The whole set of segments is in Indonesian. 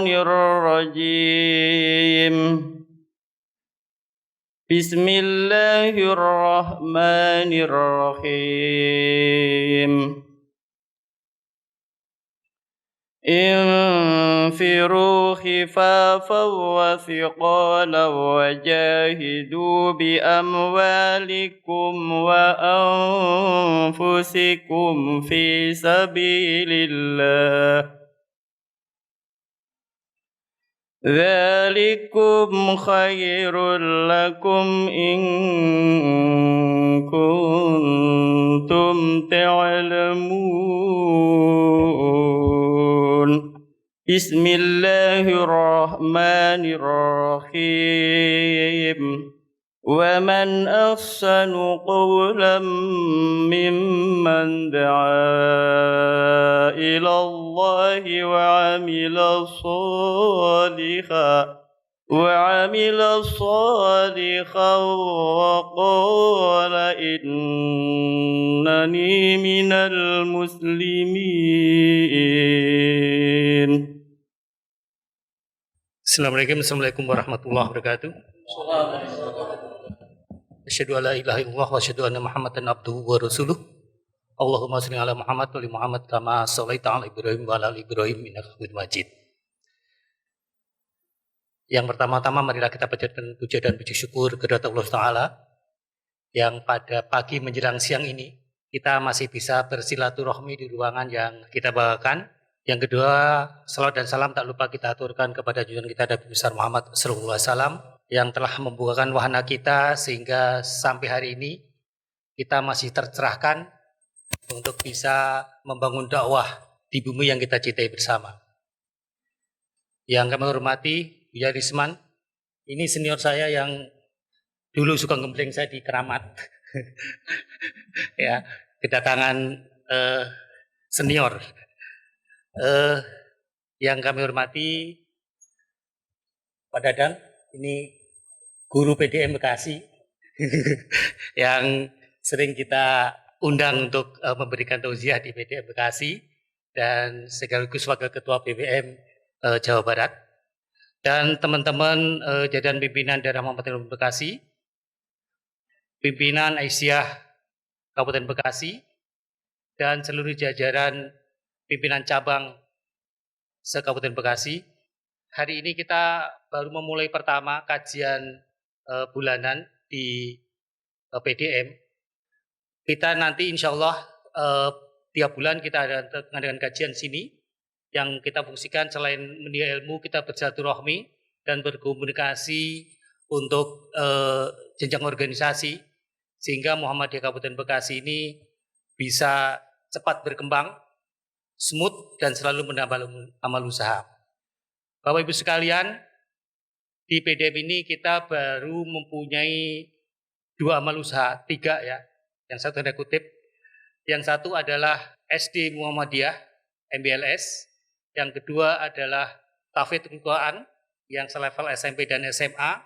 الرجيم بسم الله الرحمن الرحيم انفروا خفافا وثقالا وجاهدوا بأموالكم وأنفسكم في سبيل الله ذلكم خير لكم إن كنتم تعلمون بسم الله الرحمن الرحيم ومن أحسن قولا ممن دعا إلى الله وعمل صالحا وقال إنني من المسلمين. Assalamualaikum warahmatullahi wabarakatuh. Asyhadu an la ilaha illallah wa asyhadu anna Muhammadan abduhu wa rasuluh. Allahumma shalli ala Muhammad wa ali Muhammad kama shallaita ala Ibrahim wa ala ali Ibrahim innaka Hamidum Majid. Yang pertama-tama marilah kita panjatkan puja dan puji syukur kepada Allah Ta'ala yang pada pagi menjelang siang ini kita masih bisa bersilaturahmi di ruangan yang kita bawakan. Yang kedua, salawat dan salam tak lupa kita aturkan kepada junjungan kita Nabi besar Muhammad sallallahu alaihi wasallam yang telah membukakan wahana kita sehingga sampai hari ini kita masih tercerahkan untuk bisa membangun dakwah di bumi yang kita cintai bersama. Yang kami hormati Buya Risman, ini senior saya yang dulu suka ngembleng saya di Keramat. Ya, kedatangan senior. Yang kami hormati Pak Dadang, ini guru PDM Bekasi yang sering kita undang untuk memberikan tausiah di PDM Bekasi dan sekaligus wakil ketua PWM Jawa Barat, dan teman-teman jajaran pimpinan daerah Kabupaten Bekasi, pimpinan Aisyah Kabupaten Bekasi, dan seluruh jajaran pimpinan cabang se-Kabupaten Bekasi. Hari ini kita baru memulai pertama kajian bulanan di PDM. Kita nanti insya Allah tiap bulan kita mengadakan kajian sini yang kita fungsikan selain media ilmu, kita bersilaturahmi dan berkomunikasi untuk jenjang organisasi sehingga Muhammadiyah Kabupaten Bekasi ini bisa cepat berkembang, smooth dan selalu menambah amal usaha. Bapak Ibu sekalian, di PDM ini kita baru mempunyai 2 amal usaha, 3 ya. Yang satu tanda kutip, yang satu adalah SD Muhammadiyah MBLS, yang kedua adalah Tahfidz Quran yang selevel SMP dan SMA,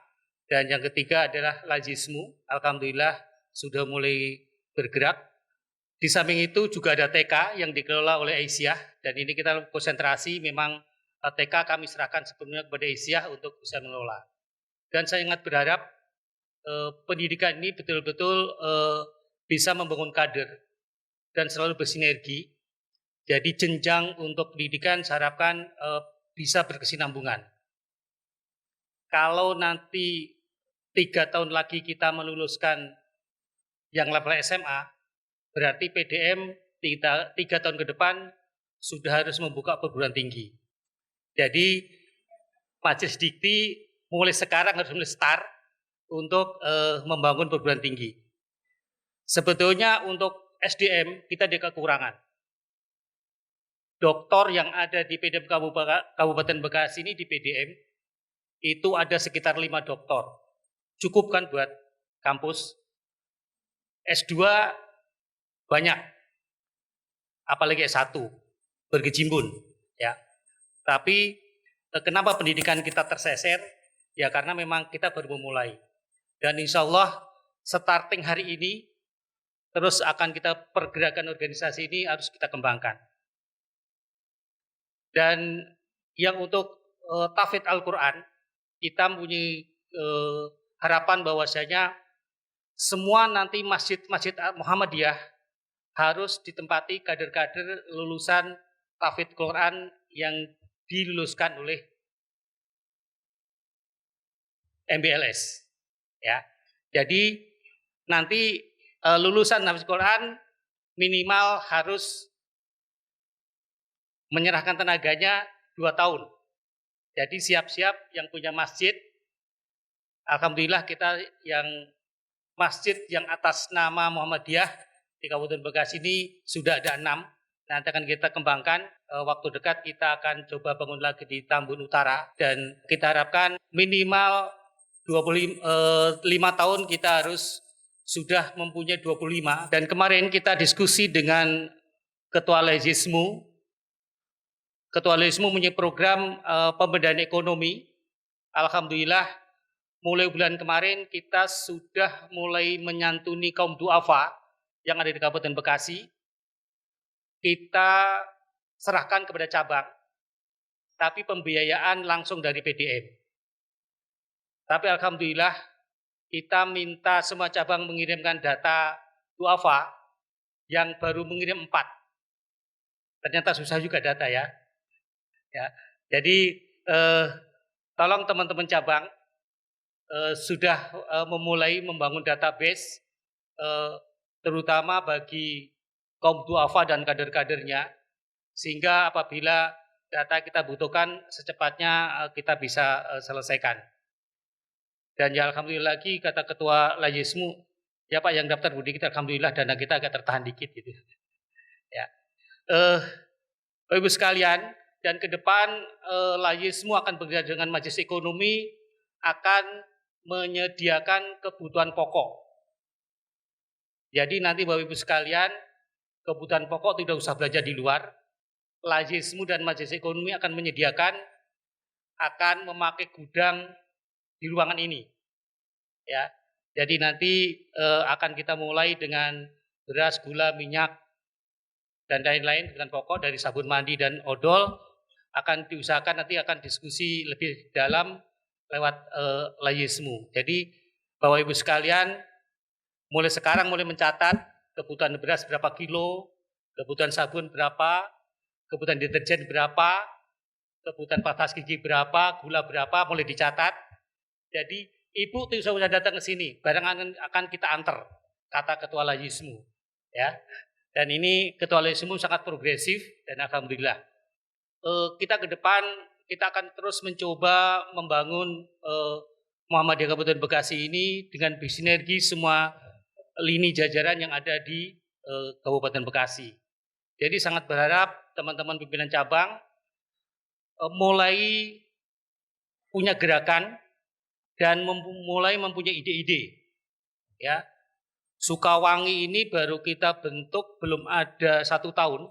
dan yang ketiga adalah Lazismu. Alhamdulillah sudah mulai bergerak. Di samping itu juga ada TK yang dikelola oleh Aisyah, dan ini kita konsentrasi memang TK kami serahkan sepenuhnya kepada Aisyah untuk bisa mengelola. Dan saya sangat berharap pendidikan ini betul-betul bisa membangun kader dan selalu bersinergi. Jadi jenjang untuk pendidikan saya harapkan bisa berkesinambungan. Kalau nanti 3 tahun lagi kita meluluskan yang level SMA, berarti PDM 3 tahun ke depan sudah harus membuka perguruan tinggi. Jadi Majelis Dikti mulai sekarang harus mulai start untuk membangun perguruan tinggi. Sebetulnya untuk SDM kita ada kekurangan. Doktor yang ada di PDM Kabupaten Bekasi ini di PDM itu ada sekitar 5 doktor. Cukup kan buat kampus? S2 banyak, apalagi S1 bergejimbun ya. Tapi kenapa pendidikan kita terseser? Ya karena memang kita baru memulai. Dan insya Allah starting hari ini terus akan kita pergerakan organisasi ini harus kita kembangkan. Dan yang untuk tahfidz Al-Quran, kita mempunyai harapan bahwasanya semua nanti masjid-masjid Muhammadiyah harus ditempati kader-kader lulusan tahfidz Quran yang diluluskan oleh MBLS. Ya, jadi nanti lulusan tahfidz Quran minimal harus menyerahkan tenaganya 2 tahun. Jadi siap-siap yang punya masjid. Alhamdulillah kita yang masjid yang atas nama Muhammadiyah di Kabupaten Bekasi ini sudah ada 6. Nanti akan kita kembangkan. Waktu dekat kita akan coba bangun lagi di Tambun Utara. Dan kita harapkan minimal 25 tahun kita harus sudah mempunyai 25. Dan kemarin kita diskusi dengan Ketua Lejismu. Ketua Lejismu punya program pemberdayaan ekonomi. Alhamdulillah mulai bulan kemarin kita sudah mulai menyantuni kaum duafa yang ada di Kabupaten Bekasi. Kita serahkan kepada cabang, tapi pembiayaan langsung dari PDM. Tapi alhamdulillah kita minta semua cabang mengirimkan data duafa yang baru mengirim 4. Ternyata susah juga data ya. Jadi tolong teman-teman cabang sudah memulai membangun database terutama bagi kaum duafa dan kader-kadernya, sehingga apabila data kita butuhkan secepatnya kita bisa selesaikan. Dan ya alhamdulillah lagi kata Ketua Lajismu, ya Pak yang daftar budi kita alhamdulillah dana kita agak tertahan dikit gitu. Ya, Ibu sekalian, dan ke depan Lajismu akan bekerja dengan Majelis Ekonomi akan menyediakan kebutuhan pokok. Jadi nanti Bapak Ibu sekalian, kebutuhan pokok tidak usah belajar di luar. Lajismu dan Majelis Ekonomi akan menyediakan, akan memakai gudang di ruangan ini. Ya, jadi nanti akan kita mulai dengan beras, gula, minyak, dan lain-lain dengan pokok dari sabun mandi dan odol. Akan diusahakan nanti akan diskusi lebih dalam lewat Lajismu. Jadi Bapak Ibu sekalian, mulai sekarang mulai mencatat kebutuhan beras berapa kilo, kebutuhan sabun berapa, kebutuhan deterjen berapa, kebutuhan pasta gigi berapa, gula berapa, mulai dicatat. Jadi Ibu tidak usah datang ke sini, barang akan kita antar, kata Ketua Lajismu. Ya, dan ini Ketua Lajismu sangat progresif dan alhamdulillah. Kita ke depan kita akan terus mencoba membangun Muhammadiyah Kabupaten Bekasi ini dengan bersinergi semua lini jajaran yang ada di Kabupaten Bekasi. Jadi sangat berharap teman-teman pimpinan cabang mulai punya gerakan dan mulai mempunyai ide-ide. Ya, Sukawangi ini baru kita bentuk belum ada 1 tahun,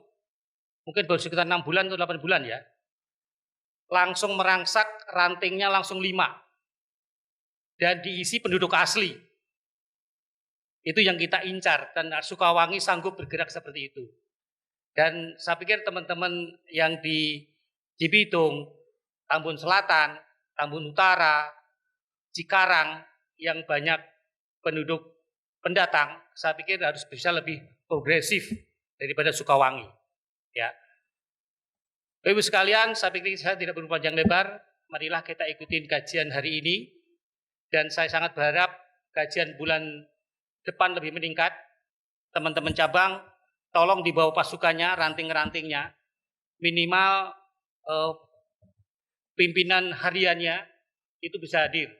mungkin baru sekitar 6 bulan atau 8 bulan ya. Langsung merangsak rantingnya langsung 5 dan diisi penduduk asli. Itu yang kita incar dan Sukawangi sanggup bergerak seperti itu. Dan saya pikir teman-teman yang di Cibitung, Tambun Selatan, Tambun Utara, Cikarang yang banyak penduduk pendatang, saya pikir harus bisa lebih progresif daripada Sukawangi. Ya. Ibu sekalian, saya pikir saya tidak perlu panjang lebar. Marilah kita ikutin kajian hari ini. Dan saya sangat berharap kajian bulan depan lebih meningkat. Teman-teman cabang, tolong dibawa pasukannya, ranting-rantingnya. Minimal pimpinan hariannya itu bisa hadir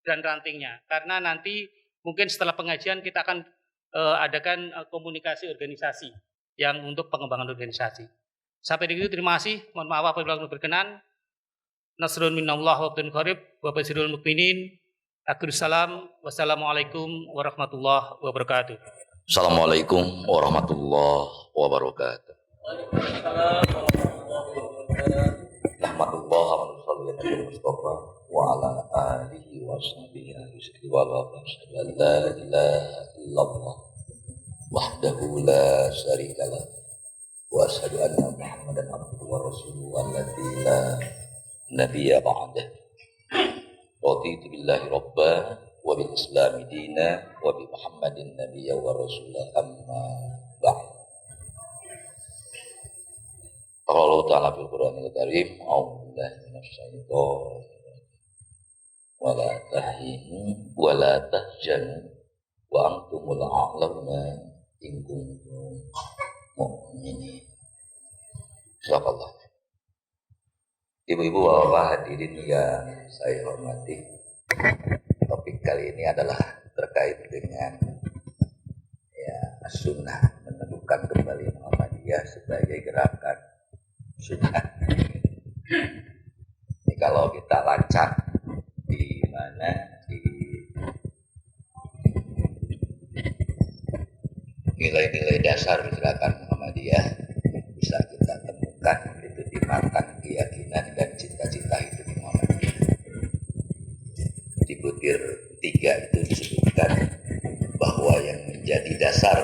dan rantingnya. Karena nanti mungkin setelah pengajian kita akan adakan komunikasi organisasi yang untuk pengembangan organisasi. Sampai di situ, terima kasih. Mohon maaf apabila berkenan. Nasrun minallah wa bin qarib wa basirul mukminin. Akhir salam. Wassalamualaikum warahmatullahi wabarakatuh. Assalamualaikum warahmatullahi wabarakatuh. Alhamdulillah wa sallallahu alaihi Mustafa wa ala alihi wa sahbihi wa sallam. La ilaha illallah wahdahu la syarika lah. Wa asyhadu anna Muhammadan abduhu wa rasuluhu alladzi la nabiyya ba'dah. Raditu billahi rabba wa bil islami dina wa bi Muhammadin nabiyya wa rasulah amma ba'd. Qala Allah ta'ala fil Qur'anil Karim, a'udzu billahi minasy syaithanir rajim. Wa la tahinu wa la tahzanu wa antumul a'launa in kuntum mu'minin. Subhanallah. Ibu-ibu, bapak hadirin yang saya hormati, topik kali ini adalah terkait dengan sunnah, meneduhkan kembali Muhammadiyah sebagai gerakan sunnah. Ini kalau kita lacak di mana di nilai-nilai dasar gerakan Muhammadiyah bisa kita temukan itu di matan keyakinan dan cita-cita itu di Muhammadiyah. Di butir 3 itu disebutkan bahwa yang menjadi dasar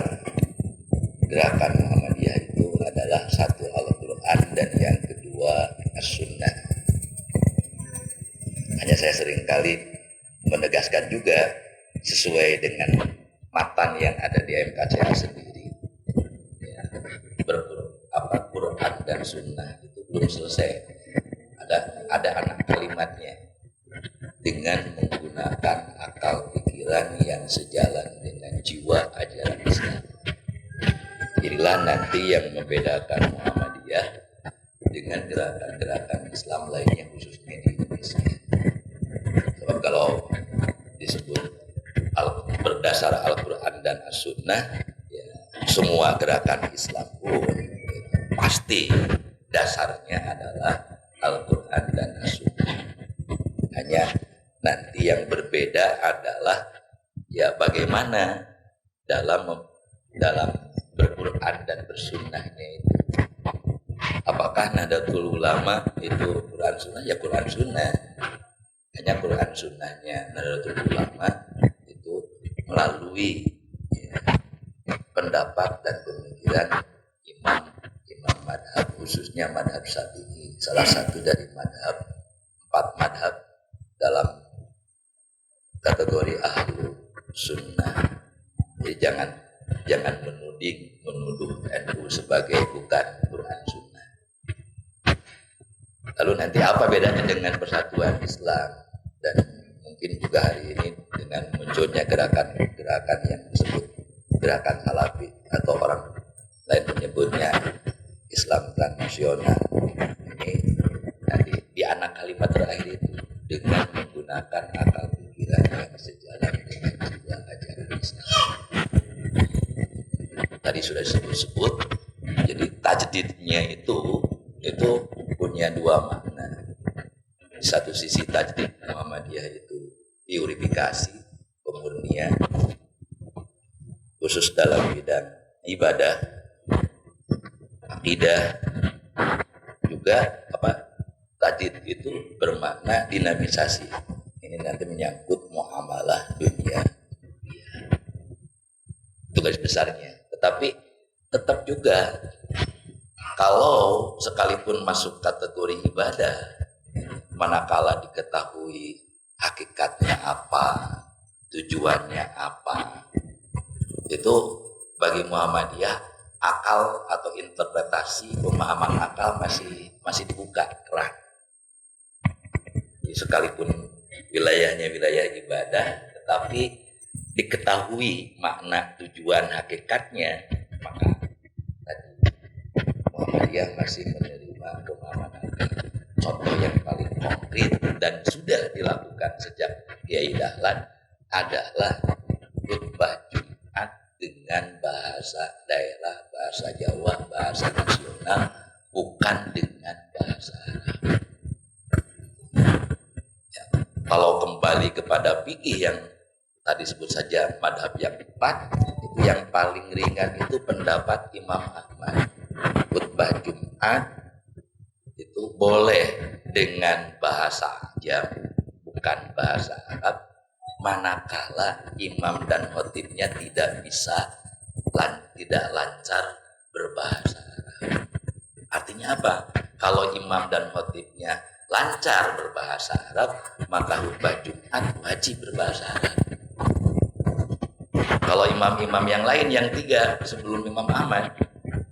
gerakan Muhammadiyah itu adalah satu Al-Quran dan yang kedua As-Sunnah. Hanya saya seringkali menegaskan juga sesuai dengan matan yang ada di MKCA sendiri. Quran dan Sunnah itu belum selesai. Ada anak kalimatnya, dengan menggunakan akal pikiran yang sejalan dengan jiwa ajaran Islam. Inilah nanti yang membedakan Muhammadiyah dengan gerakan-gerakan Islam lainnya khususnya di Indonesia. Sebab kalau disebut berdasar Al-Quran dan As-Sunnah, ya, semua gerakan Islam pun pasti dasarnya adalah Al-Quran dan As-Sunnah. Hanya nanti yang berbeda adalah ya bagaimana dalam ber-Quran dan bersunnahnya itu. Apakah Nahdlatul Ulama itu Quran Sunnah? Ya Quran Sunnah. Hanya Quran Sunnahnya Nahdlatul Ulama itu melalui pendapat dan pemikiran imam madhab, khususnya madhab Syafi'i, salah satu dari madhab 4 madhab dalam kategori ahlu sunnah. Jadi jangan menuduh NU sebagai bukan Quran Sunnah. Lalu nanti apa bedanya dengan Persatuan Islam dan mungkin juga hari ini dengan munculnya gerakan yang disebut gerakan Salafi atau orang lain menyebutnya Islam transnasional. Ini nanti di anak kalimat terakhir itu dengan menggunakan akal pikiran yang sejalan dengan jiwa ajaran Islam. Tadi sudah disebut, jadi tajdidnya itu punya 2 makna. Di satu sisi tajdid Muhammadiyah itu purifikasi, pemurnian, khusus dalam bidang ibadah, akidah, juga tajdid itu bermakna dinamisasi. Ini nanti menyangkut muamalah dunia. Itu garis besarnya. Tetapi tetap juga kalau sekalipun masuk kategori ibadah, manakala diketahui hakikatnya apa, tujuannya apa, itu bagi Muhammadiyah akal atau interpretasi pemahaman akal masih dibuka keran. Jadi sekalipun wilayahnya wilayah ibadah, tetapi diketahui makna tujuan hakikatnya, maka tadi Muhammadiyah masih menerima pemahaman akal. Contoh yang paling konkret dan sudah dilakukan sejak Kiai Dahlan adalah khutbah Jumat dengan bahasa daerah, bahasa Jawa, bahasa nasional, bukan dengan bahasa Arab. Ya, kalau kembali kepada fikih yang tadi sebut saja madhab yang 4, itu yang paling ringan itu pendapat Imam Ahmad. Khutbah Jumat itu boleh dengan bahasa Ajam, bukan bahasa Arab, manakala imam dan khotibnya tidak lancar berbahasa Arab. Artinya apa? Kalau imam dan khotibnya lancar berbahasa Arab, maka khutbah Jumat wajib berbahasa Arab. Kalau imam-imam yang lain yang 3 sebelum Imam Ahmad,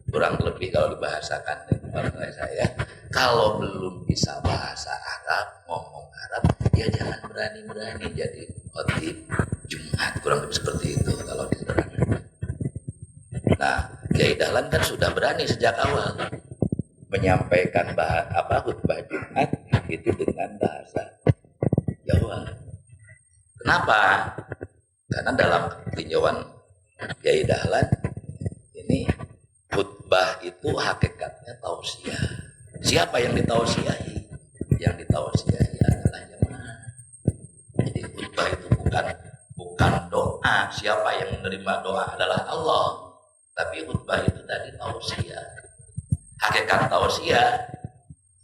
kurang lebih kalau dibahasakan oleh saya, kalau belum bisa bahasa Arab, ngomong Arab, ya jangan berani-berani jadi khotib Jumat, kurang lebih seperti itu kalau diterangkan. Nah, Kiai Dahlan kan sudah berani sejak awal menyampaikan khutbah Jumat itu dengan bahasa Jawa. Kenapa? Karena dalam tinjauan Kiai Dahlan ini khutbah itu hakikatnya tausiah. Siapa yang ditausiahi? Yang ditausiahi adalah jemaah. Jadi khutbah itu bukan doa. Siapa yang menerima doa adalah Allah. Tapi khutbah itu tadi tausiah. Hakikat tausiah,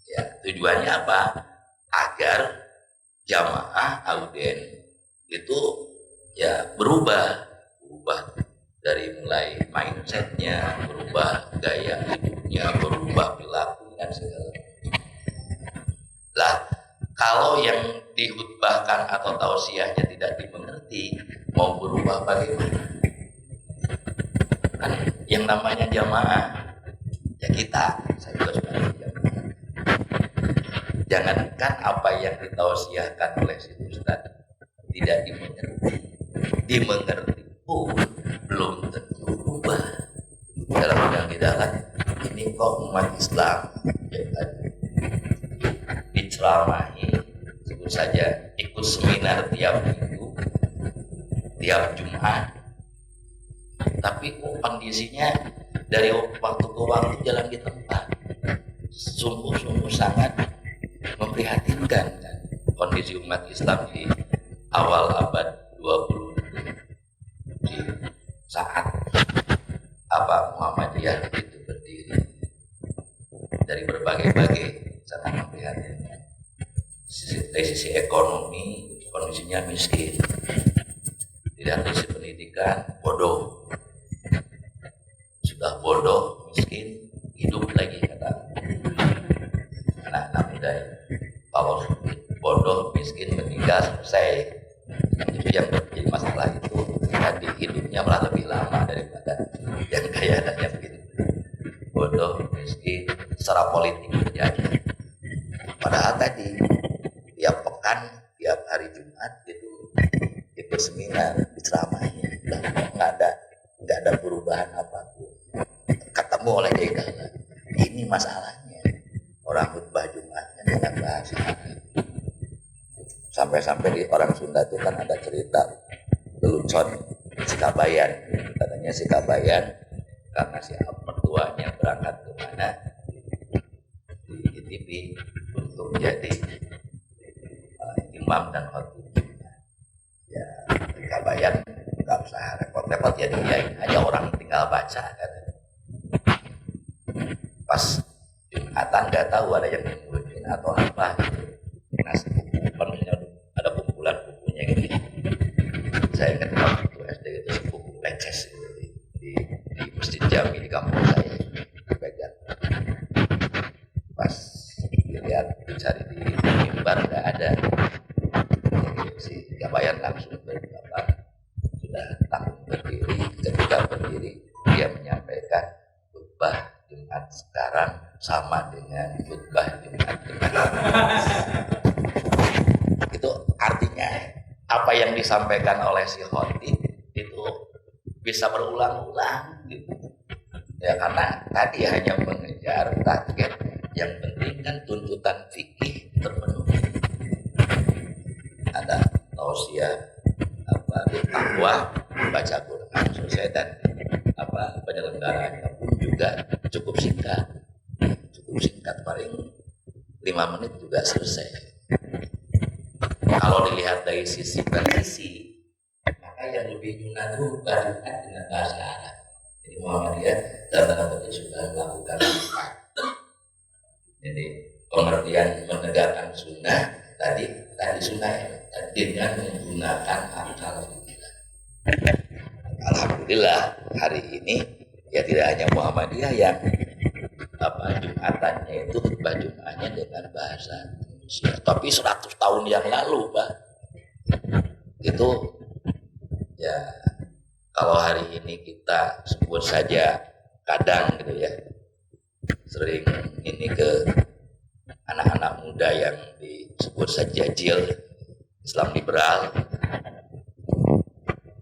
ya tujuannya apa? Agar jamaah auden itu ya berubah dari mulai mindsetnya, berubah gaya hidupnya, berubah perilaku dan segala. Lah, kalau yang dihutbahkan atau tausiahnya tidak dimengerti, mau berubah bagaimana? Kan yang namanya jamaah ya kita, saya juga sebagai jamaah. Jangankan apa yang ditausiahkan oleh si Ustaz tidak dimengerti pun belum tentu berubah. Dalam undang Dahlan ini kok umat Islam ya kan, diceramahi, sebut saja ikut seminar tiap minggu, tiap Jumat, tapi kondisinya dari waktu ke waktu jalan di tempat, sungguh-sungguh sangat memprihatinkan kan? Kondisi umat Islam di awal abad 20 di saat Muhammadiyah itu berdiri, dari berbagai sangat memprihatinkan. Dari sisi ekonomi kondisinya miskin, tidak dari sisi pendidikan bodoh, sudah bodoh miskin hidup lagi kata anak-anak muda. Kalau bodoh miskin meninggal selesai. Itu yang menjadi masalah itu tadi, hidupnya malah lebih lama daripada yang kaya dan yang begitu. Bodoh miskin secara politik terjadi. Padahal tadi tiap pekan, tiap hari Jumat itu ikut seminar, diceramahi, nggak ada perubahan apapun. Ketemu oleh Kiai Dahlan, ini masalahnya orang khutbah Jumatnya dengan bahasa Arab. Sampai-sampai di orang Sunda itu kan ada cerita lelucon si Kabayan. Katanya si Kabayan karena si mertuanya berangkat ke mana di TV untuk menjadi imam dan khotib. Ya, si Kabayan nggak usah repot-repot ya, dia hanya orang tinggal baca kan. Pas Jumatan nggak tahu ada yang ngurusin atau apa gitu. Nah, misalnya ada kumpulan bukunya gitu. Saya ingat waktu SD itu buku leces di Masjid Jami di kampung saya dipegang. Pas dilihat dicari di mimbar nggak ada. Jadi si Kabayan langsung sudah tanggung berdiri. Ketika berdiri dia menyampaikan khutbah Jumat sekarang sama dengan khutbah Jumat kemarin. Itu artinya apa yang disampaikan oleh si khotib itu bisa berulang-ulang gitu. Ya karena tadi hanya mengejar target, yang penting kan tuntutan fikih terpenuhi. Ada tausiah takwa, baca Quran selesai, dan penyelenggaraannya pun juga cukup singkat, paling 5 menit juga selesai. Kalau dilihat dari sisi presisi, maka yang lebih nyunat itu Jumat dengan bahasa Arab. Jadi Muhammadiyah dalam sudah melakukan empat. Jadi pengertian menegakkan sunnah tadi sunnah dengan menggunakan akal pikiran. Alhamdulillah hari ini ya tidak hanya Muhammadiyah yang Jumatannya itu khutbah Jumatnya dengan bahasa Tapi 100 tahun yang lalu, Pak, itu ya kalau hari ini kita sebut saja kadang gitu ya, sering ini ke anak-anak muda yang disebut saja jil Islam liberal,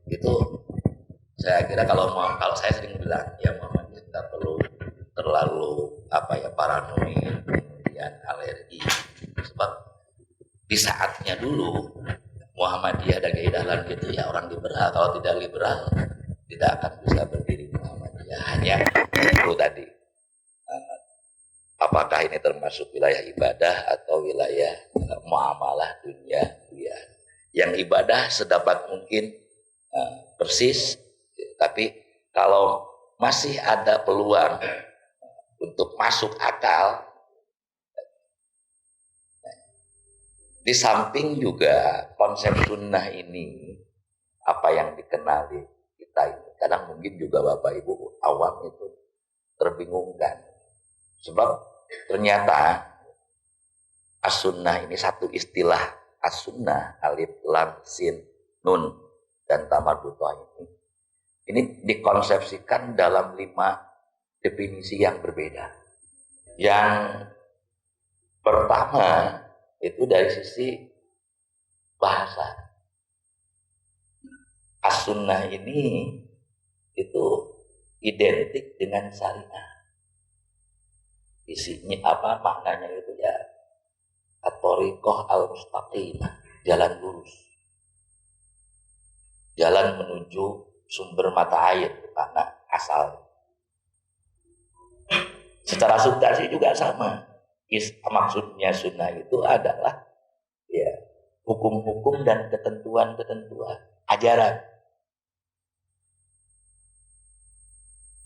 itu saya kira kalau saya sering bilang ya Muhammadiyah tidak perlu terlalu paranoid kemudian alergi, sebab di saatnya dulu Muhammadiyah dan Kiai Dahlan itu ya orang liberal. Kalau tidak liberal tidak akan bisa berdiri Muhammadiyah. Hanya itu tadi, apakah ini termasuk wilayah ibadah atau wilayah muamalah dunia ya. Yang ibadah sedapat mungkin persis, tapi kalau masih ada peluang untuk masuk akal, di samping juga konsep sunnah ini apa yang dikenali kita ini kadang mungkin juga Bapak Ibu awam itu terbingungkan, sebab ternyata as-sunnah ini satu istilah, as-sunnah alif lam sin nun dan tamarbutoh ini dikonsepsikan dalam 5 definisi yang berbeda. Yang pertama itu dari sisi bahasa. As-sunnah ini itu identik dengan syariah. Isinya apa, maknanya itu ya at-thariqah al-mustaqimah, jalan lurus, jalan menuju sumber mata air, karena asal. Secara substansi juga sama. Maksudnya sunnah itu adalah ya hukum-hukum dan ketentuan-ketentuan ajaran.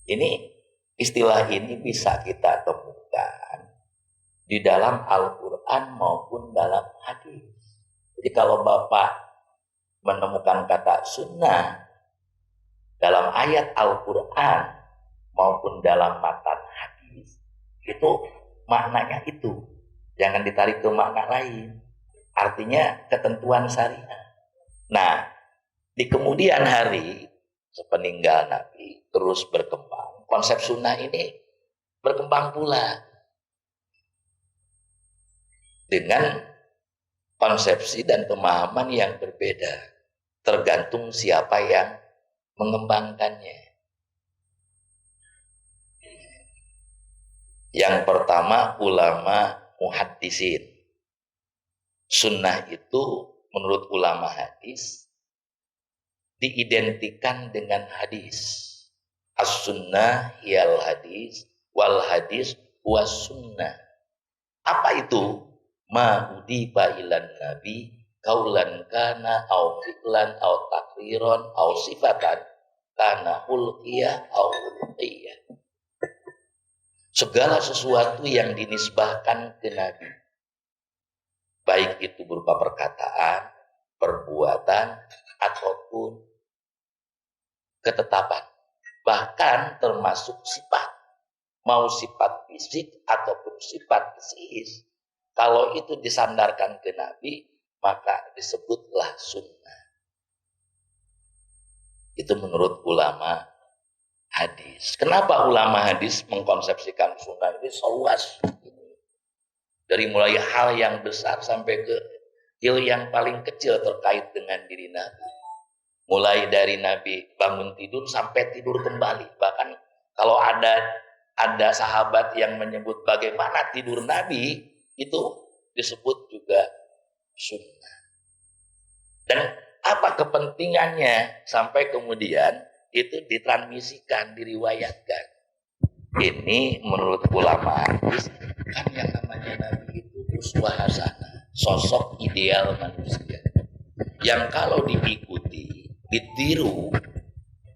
Ini istilah ini bisa kita temukan di dalam Al-Quran maupun dalam hadis. Jadi kalau Bapak menemukan kata sunnah dalam ayat Al-Quran maupun dalam matan hadis, itu maknanya itu. Jangan ditarik ke makna lain. Artinya ketentuan syariah. Nah, di kemudian hari sepeninggal Nabi terus berkembang. Konsep sunnah ini berkembang pula dengan konsepsi dan pemahaman yang berbeda, tergantung siapa yang mengembangkannya. Yang pertama, ulama muhaddisin. Sunnah itu menurut ulama hadis diidentikan dengan hadis. As-sunnah hiyal hadis wal hadis was sunnah. Apa itu? Ma udiba ilan nabi kaulan kana au fi'lan au takriron au sifatan kana hulqiyah au hulqiyah. Segala sesuatu yang dinisbahkan ke Nabi, baik itu berupa perkataan, perbuatan, ataupun ketetapan, bahkan termasuk sifat, mau sifat fisik ataupun sifat psikis, kalau itu disandarkan ke Nabi, maka disebutlah sunnah. Itu menurut ulama hadis. Kenapa ulama hadis mengkonsepsikan sunnah ini seluas ini? Dari mulai hal yang besar sampai ke hal yang paling kecil terkait dengan diri Nabi. Mulai dari Nabi bangun tidur sampai tidur kembali. Bahkan kalau ada sahabat yang menyebut bagaimana tidur Nabi, itu disebut juga sunnah. Dan apa kepentingannya sampai kemudian itu ditransmisikan, diriwayatkan. Ini menurut ulama hadis, kan yang namanya Nabi itu uswah hasanah, sosok ideal manusia yang kalau diikuti, ditiru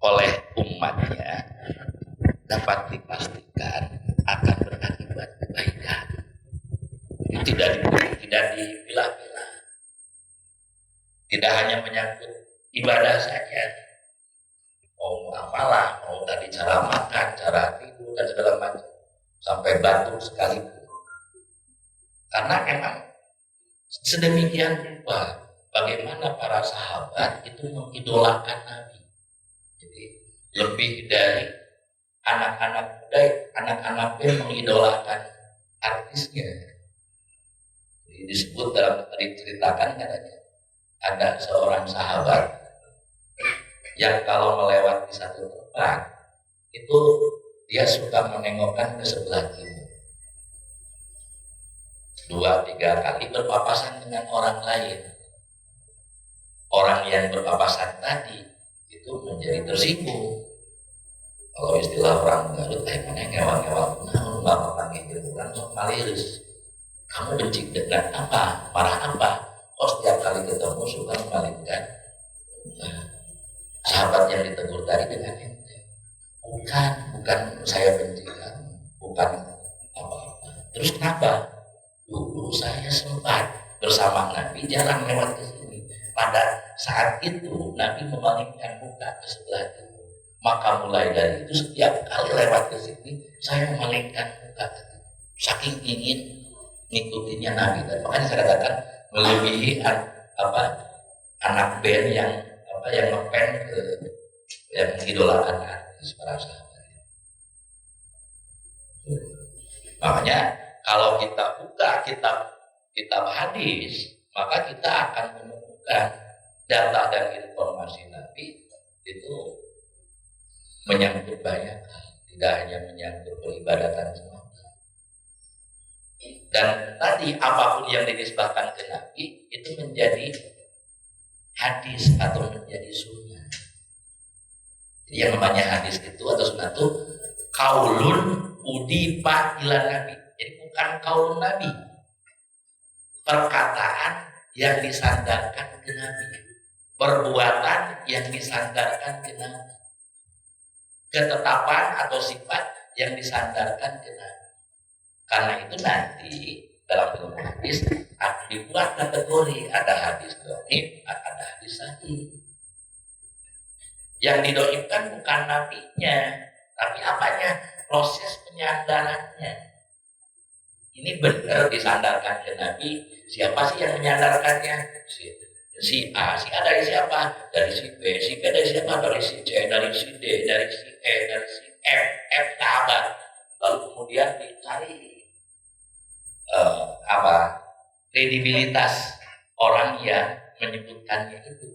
oleh umatnya, dapat dipastikan akan berakibat kebaikan. Itu tidak dipilah-pilah. Tidak hanya menyangkut ibadah saja, mau apalah, mau tadi cara makan, cara tidur dan segala macam, sampai batuk sekalipun. Karena memang Sedemikian rupa bagaimana para sahabat itu mengidolakan Nabi. Jadi lebih dari anak-anak muda, anak-anak band mengidolakan artisnya. Jadi disebut dalam diceritakan katanya ada seorang sahabat yang kalau melewati satu tempat itu dia suka menengokkan ke sebelah kiri. 2-3 kali berpapasan dengan orang lain. Orang yang berpapasan tadi itu menjadi tersinggung. Kalau istilah orang Garut, mana ngewang-ngewang, nggak pakai orang sok maliris. Kamu benci dengan apa? Marah apa? Oh, setiap kali ketemu suka memalingkan. Sahabat yang ditegur tadi dengan ente. Bukan saya benci kamu, bukan apa-apa. Terus kenapa? Dulu saya sempat bersama Nabi jalan lewat ke sini. Pada saat itu Nabi memalingkan muka ke sebelah kiri. Maka mulai dari itu setiap kali lewat ke sini saya memalingkan muka ke kiri. Saking ingin ngikutinya Nabi. Dan makanya saya katakan melebihi anak band yang ngepen yang mengidolakan artis para sahabat. Makanya kalau kita buka kitab hadis, maka kita akan menemukan data dan informasi Nabi itu menyangkut banyak hal, tidak hanya menyangkut peribadatan semata. Dan tadi apapun yang dinisbahkan ke Nabi itu menjadi hadis atau menjadi sunnah. Jadi yang namanya hadis itu atau sunnah itu kaulun udifa ila Nabi. Jadi bukan kaulun Nabi, perkataan yang disandarkan ke Nabi, perbuatan yang disandarkan ke Nabi, ketetapan atau sifat yang disandarkan ke Nabi. Karena itu nanti dalam ilmu hadis dibuat kategori, ada hadis dhaif, ada hadis sahih. Yang didoifkan bukan nabinya, tapi apanya? Proses penyandarannya. Ini benar disandarkan ke Nabi. Siapa sih yang menyandarkannya? Si A. Si A dari siapa? Dari si B. Si B dari siapa? Dari si C. Dari si D. Dari si E. Dari si F. F sahabat. Lalu kemudian dicari kredibilitas orang yang menyebutkannya itu.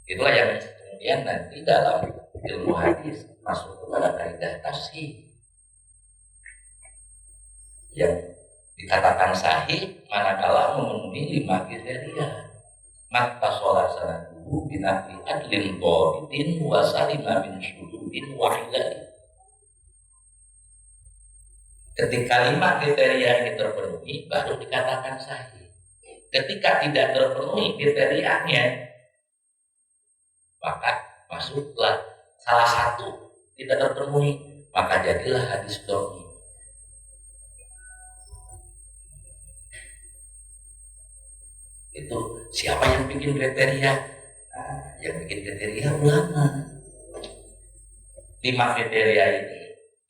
Itulah yang kemudian nanti dalam ilmu hadis masuk kepada kaidah tafsir. Yang dikatakan sahih manakala memenuhi 5 kriteria. Maka sholat sanadu binafi adlin qabitin wa salima bin syududin wa hilali. Ketika 5 kriteria ini terpenuhi baru dikatakan sahih. Ketika tidak terpenuhi kriterianya maka masuklah salah satu tidak terpenuhi, maka jadilah hadis dhaif. Itu siapa yang bikin kriteria? Yang bikin kriteria ulama. 5 kriteria ini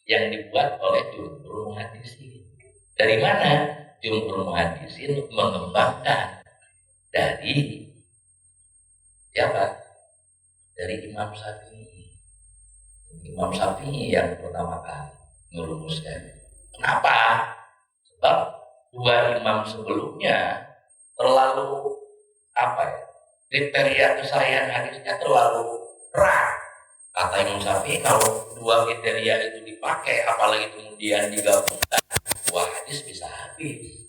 yang dibuat oleh jumhur muhaddisin. Dari mana jumhur muhaddisin mengembangkan? Dari siapa? Dari Imam Syafi'i. Imam Syafi'i yang pertama kali merumuskan. Kenapa? Sebab 2 imam sebelumnya terlalu kriteria kesahihan hadisnya terlalu berat. Kata Imam Syafi'i kalau 2 kriteria itu dipakai apalagi kemudian digabungkan, 2 hadis bisa habis.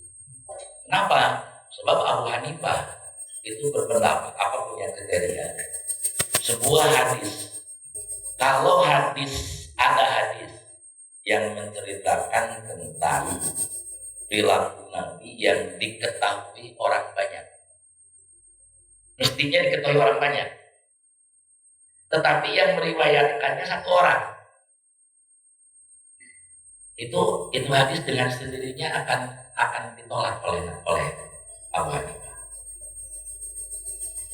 Kenapa? Sebab Abu Hanifah itu berpendapat apa punya kriteria? Sebuah hadis, kalau ada hadis yang menceritakan tentang perilaku Nabi yang diketahui orang banyak, mestinya diketahui orang banyak, tetapi yang meriwayatkannya 1 orang, itu hadis dengan sendirinya akan ditolak oleh Abu Hanifah.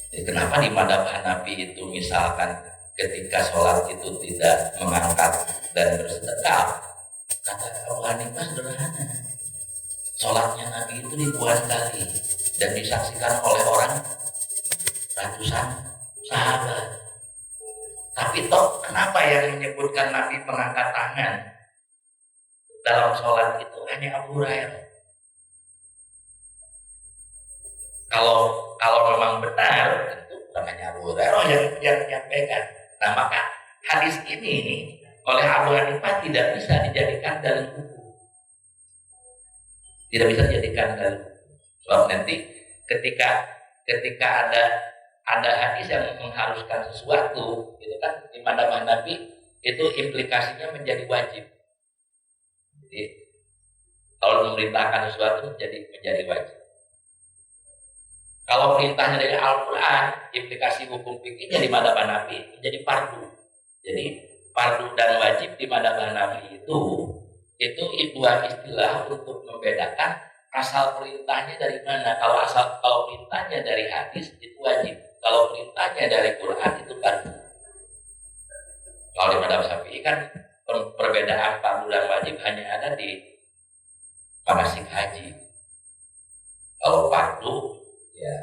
Jadi kenapa di madhab Hanafi itu misalkan ketika sholat itu tidak mengangkat dan bersedekah, kata Abu Hanifah sederhana. sholatnya Nabi itu ribuan kali dan disaksikan oleh orang ratusan sahabat. Tapi toh kenapa yang menyebutkan Nabi mengangkat tangan dalam sholat itu hanya Abu Hurairah? Kalau memang benar tentu bukan hanya Abu Hurairah yang menyampaikan. Nah maka hadis ini oleh Abu Hanifah tidak bisa dijadikan dalil hukum. Tidak bisa dijadikan dalil hukum. Sebab nanti ketika ada hadis yang mengharuskan sesuatu, itu kan di madhab Hanafi itu implikasinya menjadi wajib. Jadi kalau memerintahkan sesuatu menjadi wajib. Kalau perintahnya dari Al-Quran, implikasi hukum fikihnya di madhab Hanafi menjadi fardu. Jadi fardu dan wajib di madhab Hanafi itu dua istilah untuk membedakan asal perintahnya dari mana. Kalau perintahnya dari hadis itu wajib. Kalau perintahnya dari Quran itu fardu. Kalau di madhab Syafi'i kan perbedaan fardu dan wajib hanya ada di manasik haji. Kalau fardu ya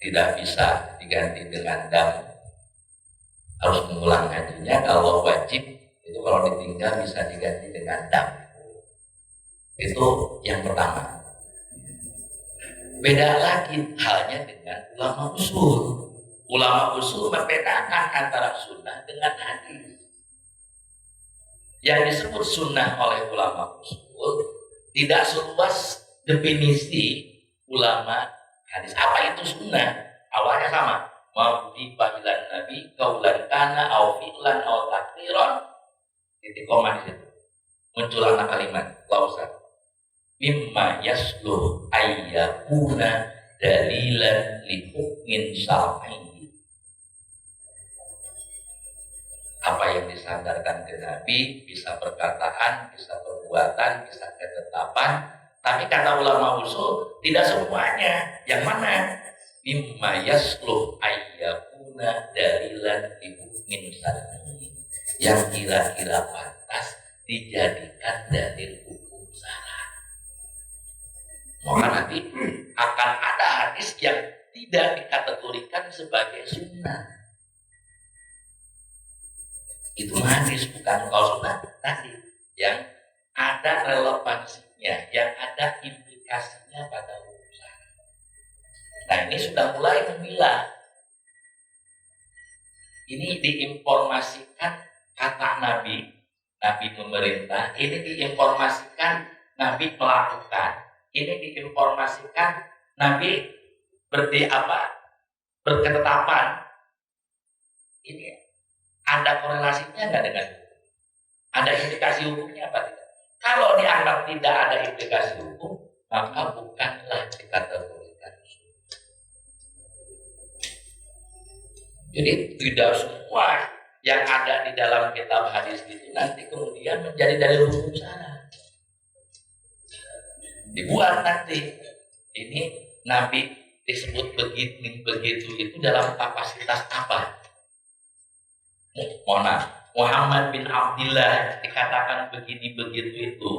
tidak bisa diganti dengan dam, harus mengulang hajinya. Kalau wajib itu kalau ditinggal bisa diganti dengan dam. Itu yang pertama. Beda lagi halnya dengan ulama usul. Ulama usul membedakan antara sunnah dengan hadis. Yang disebut sunnah oleh ulama usul tidak seluas definisi ulama hadis. Apa itu sunnah? Awalnya sama. Ma'budi panggilan Nabi, kaulan kana, au fi'lan, au takdiron. Titik koma di situ. Muncul anak kalimat, lausan. Mimma yasluh ayyakuna dalilan li hukmin syar'i. Apa yang disandarkan ke Nabi bisa perkataan, bisa perbuatan, bisa ketetapan. Tapi kata ulama usul tidak semuanya. Yang mana? Mimma yasluh ayyakuna dalilan li hukmin syar'i. Yang kira-kira pantas dijadikan dalil hukum syara'. Maka nanti akan ada hadis yang tidak dikategorikan sebagai sunnah. Itu hadis, bukan kalau sunnah tadi yang ada relevansinya, yang ada implikasinya pada hukum syara'. Nah ini sudah mulai memilah. Ini diinformasikan kata Nabi memerintah, ini diinformasikan Nabi melakukan, ini diinformasikan Nabi berketetapan. Ini ada korelasinya nggak dengan hukum? Ada implikasi hukumnya apa tidak? Kalau dianggap tidak ada implikasi hukum, maka bukanlah dikategorikan sunnah. Jadi tidak semua yang ada di dalam kitab hadis itu nanti kemudian menjadi dalil hukum syara'. Dibuat nanti ini Nabi disebut begitu itu dalam kapasitas apa? Muhammad bin Abdillah dikatakan begitu itu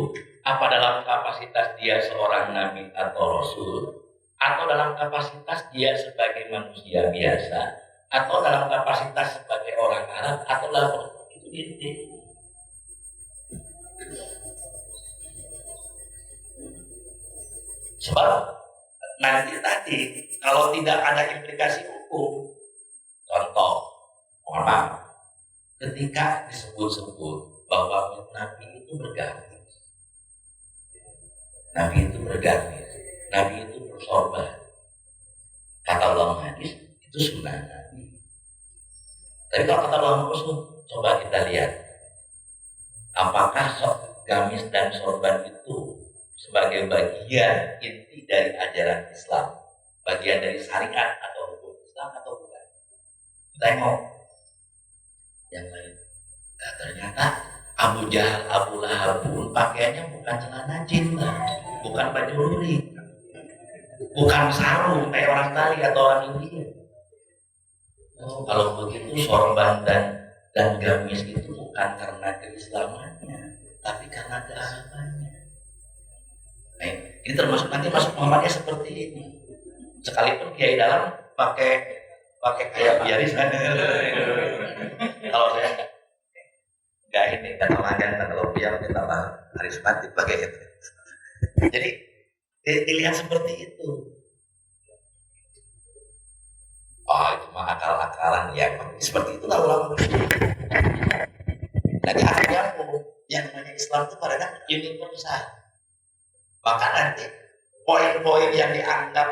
apa dalam kapasitas dia seorang nabi atau rasul, atau dalam kapasitas dia sebagai manusia biasa, atau dalam kapasitas sebagai orang Arab, atau dalam itu inti. Sebab nanti tadi kalau tidak ada implikasi hukum, contoh, mohon maaf, ketika disebut-sebut bahwa Nabi itu bergamis, Nabi itu bersorban, kata ulama hadis itu sunnah Nabi. Tapi kalau kata ulama usul, coba kita lihat, apakah gamis dan sorban itu sebagai bagian inti dari ajaran Islam, bagian dari syariat atau hukum Islam atau bukan? Tengok yang lain. Nah, ternyata Abu Jahal, Abu Lahab pun pakaiannya bukan celana jin, bukan baju lurik, bukan sarung kayak orang Bali atau orang India. Oh, kalau begitu sorban dan gamis itu bukan karena keislamannya, tapi karena kearabannya. Nah, ini termasuk nanti masuk Muhammadiyah seperti ini. Sekalipun kiai dalam pakai kayak biaris kan. Kalau saya enggak ini kata makan kalau biar kita karismatik pakai itu. Jadi dilihat seperti itu. Oh, itu mah akal-akalan ya. Seperti itulah ulama. Nanti akhirnya yang namanya Islam itu pada universal. Maka nanti poin-poin yang dianggap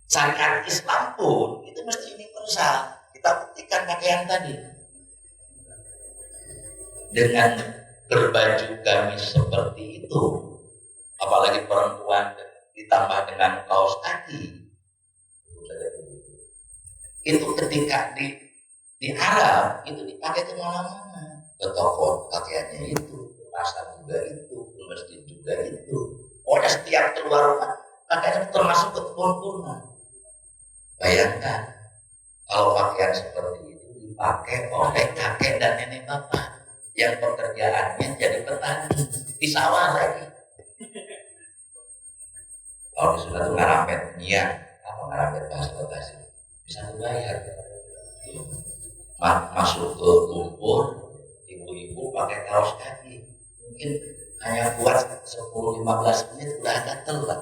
syariat Islam pun itu mesti universal. Kita buktikan pakaian tadi dengan berbaju gamis seperti itu, apalagi perempuan ditambah dengan kaos kaki. Itu ketika di Arab itu dipakai kemana-mana, ke toko pakaiannya itu, ke pasar juga itu, ke masjid juga itu. Pokoknya setiap keluar rumah pakaiannya termasuk ke kebun kurma. Bayangkan kalau pakaian seperti itu dipakai oleh kakek dan nenek bapak yang pekerjaannya jadi petani di sawah lagi. Kalau disuruh tuh ngarampet niat atau ngarampet bahasa bisa dibayar. Masuk ke lumpur, ibu-ibu pakai kaos kaki, mungkin hanya buat 10-15 menit udah gatel lah.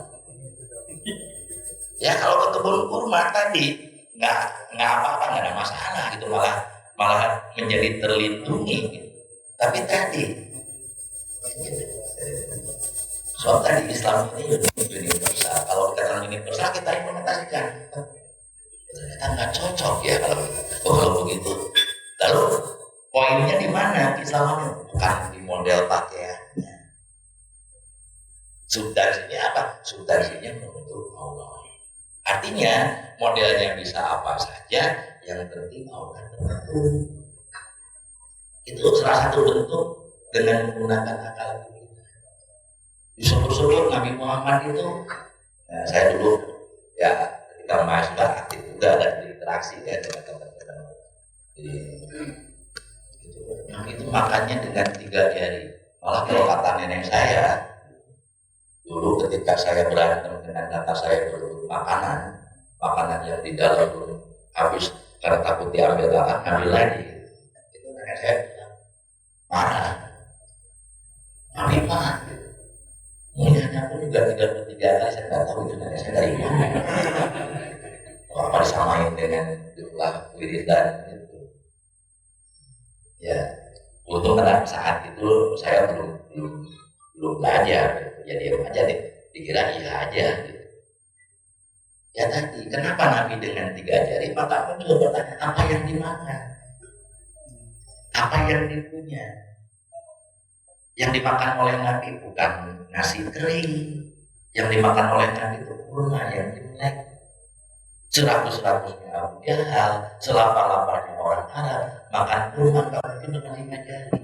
Ya kalau ke kebun kurma tadi nggak apa-apa, nggak ada masalah gitu, malah menjadi terlindungi gitu. Tapi tadi soal tadi Islam ini universal. Kalau kita universal kita implementasikan, ternyata nggak cocok ya kalau begitu. Lalu poinnya di mana Islamnya? Bukan di model pakaiannya. Substansinya apa? Substansinya menurut Allah. Artinya modelnya bisa apa saja, yang penting Allah tertentu. Itu salah satu bentuk dengan menggunakan akal kita. Disebut-sebut Nabi Muhammad itu, saya dulu ya ketika mahasiswa aktif juga dan berinteraksi ya dengan teman-teman. Nabi itu makannya dengan 3 jari. Malah kalau kata nenek saya, dulu ketika saya berantem dengan kakak saya berebut makanan yang di dalam belum habis karena takut diambil ambil lagi. Itu nenek saya marah. Nabi marah. Mulianya pun juga 33 kali, saya nggak tahu itu nenek saya dari mana. Apa disamain dengan jumlah wiridan itu. Ya, untung karena saat itu saya belum belajar. Jadi aja deh, dikira iya aja gitu. Ya tadi, kenapa Nabi dengan 3 jari? Maka muncul bertanya, apa yang dimakan? Apa yang dipunya? Yang dimakan oleh Nabi bukan nasi kering. Yang dimakan oleh Nabi itu kurma yang jelek. Seratus-ratusnya Abu Jahal, selapar-laparnya orang Arab, makan kurma nggak mungkin dengan 5 jari.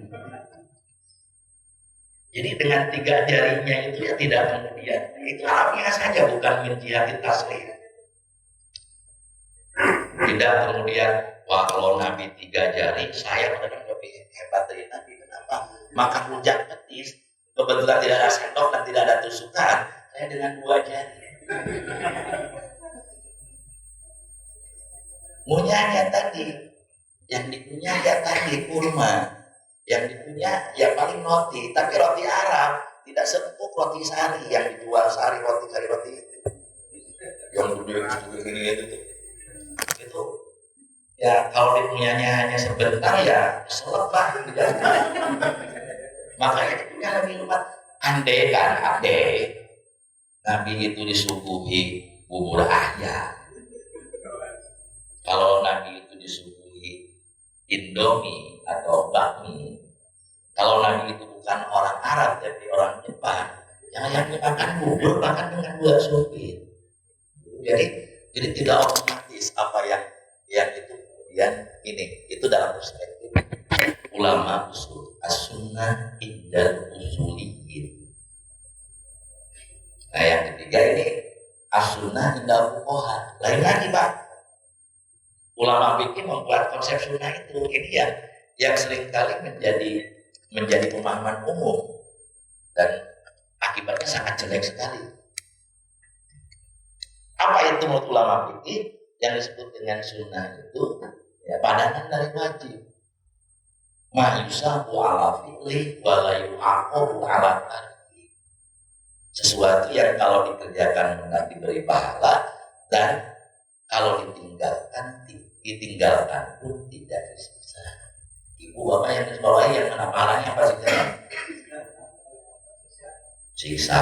Jadi dengan 3 jarinya itu ya tidak kemudian, itu alamiah saja, bukan min jihati taslih. Tidak kemudian, wah kalau Nabi 3 jari, saya benar lebih hebat dari Nabi. Kenapa? Makan rujak petis, kebetulan tidak ada sendok dan tidak ada tusukan, saya dengan 2 jari. Munyanya tadi, yang dipunya ya tadi kurma, yang dipunya ya paling roti, tapi roti Arab tidak seempuk roti sari yang dijual sari roti yang begini itu ya kalau dipunyanya hanya sebentar ya selepah tidak. Makanya dipunya lebih lumat. Andai Nabi itu disuguhi bubur ayam, kalau Nabi itu disuguhi Indomie atau bakmi, kalau Nabi itu bukan orang Arab tapi orang Jepang, yang makan bubur makan dengan 2 supir. Jadi tidak otomatis apa yang itu kemudian ini itu dalam perspektif ulama usul as-sunnah indal usuliyin. Nah yang ketiga ini as-sunnah indal fuqaha. Lain lagi Pak. Ulama fikih membuat konsep sunnah itu ini yang seringkali menjadi menjadi pemahaman umum dan akibatnya sangat jelek sekali. Apa itu menurut ulama fikih? Yang disebut dengan sunnah itu ya, padanan dari wajib. Ma'yusahu ala fi'li wa la yu'aqabu ala tarki. Sesuatu yang kalau dikerjakan nanti diberi pahala, dan kalau ditinggalkan pun tidak disiksa. Ibu bapak yang disebawai yang kena pahalanya apa sih? Siksa.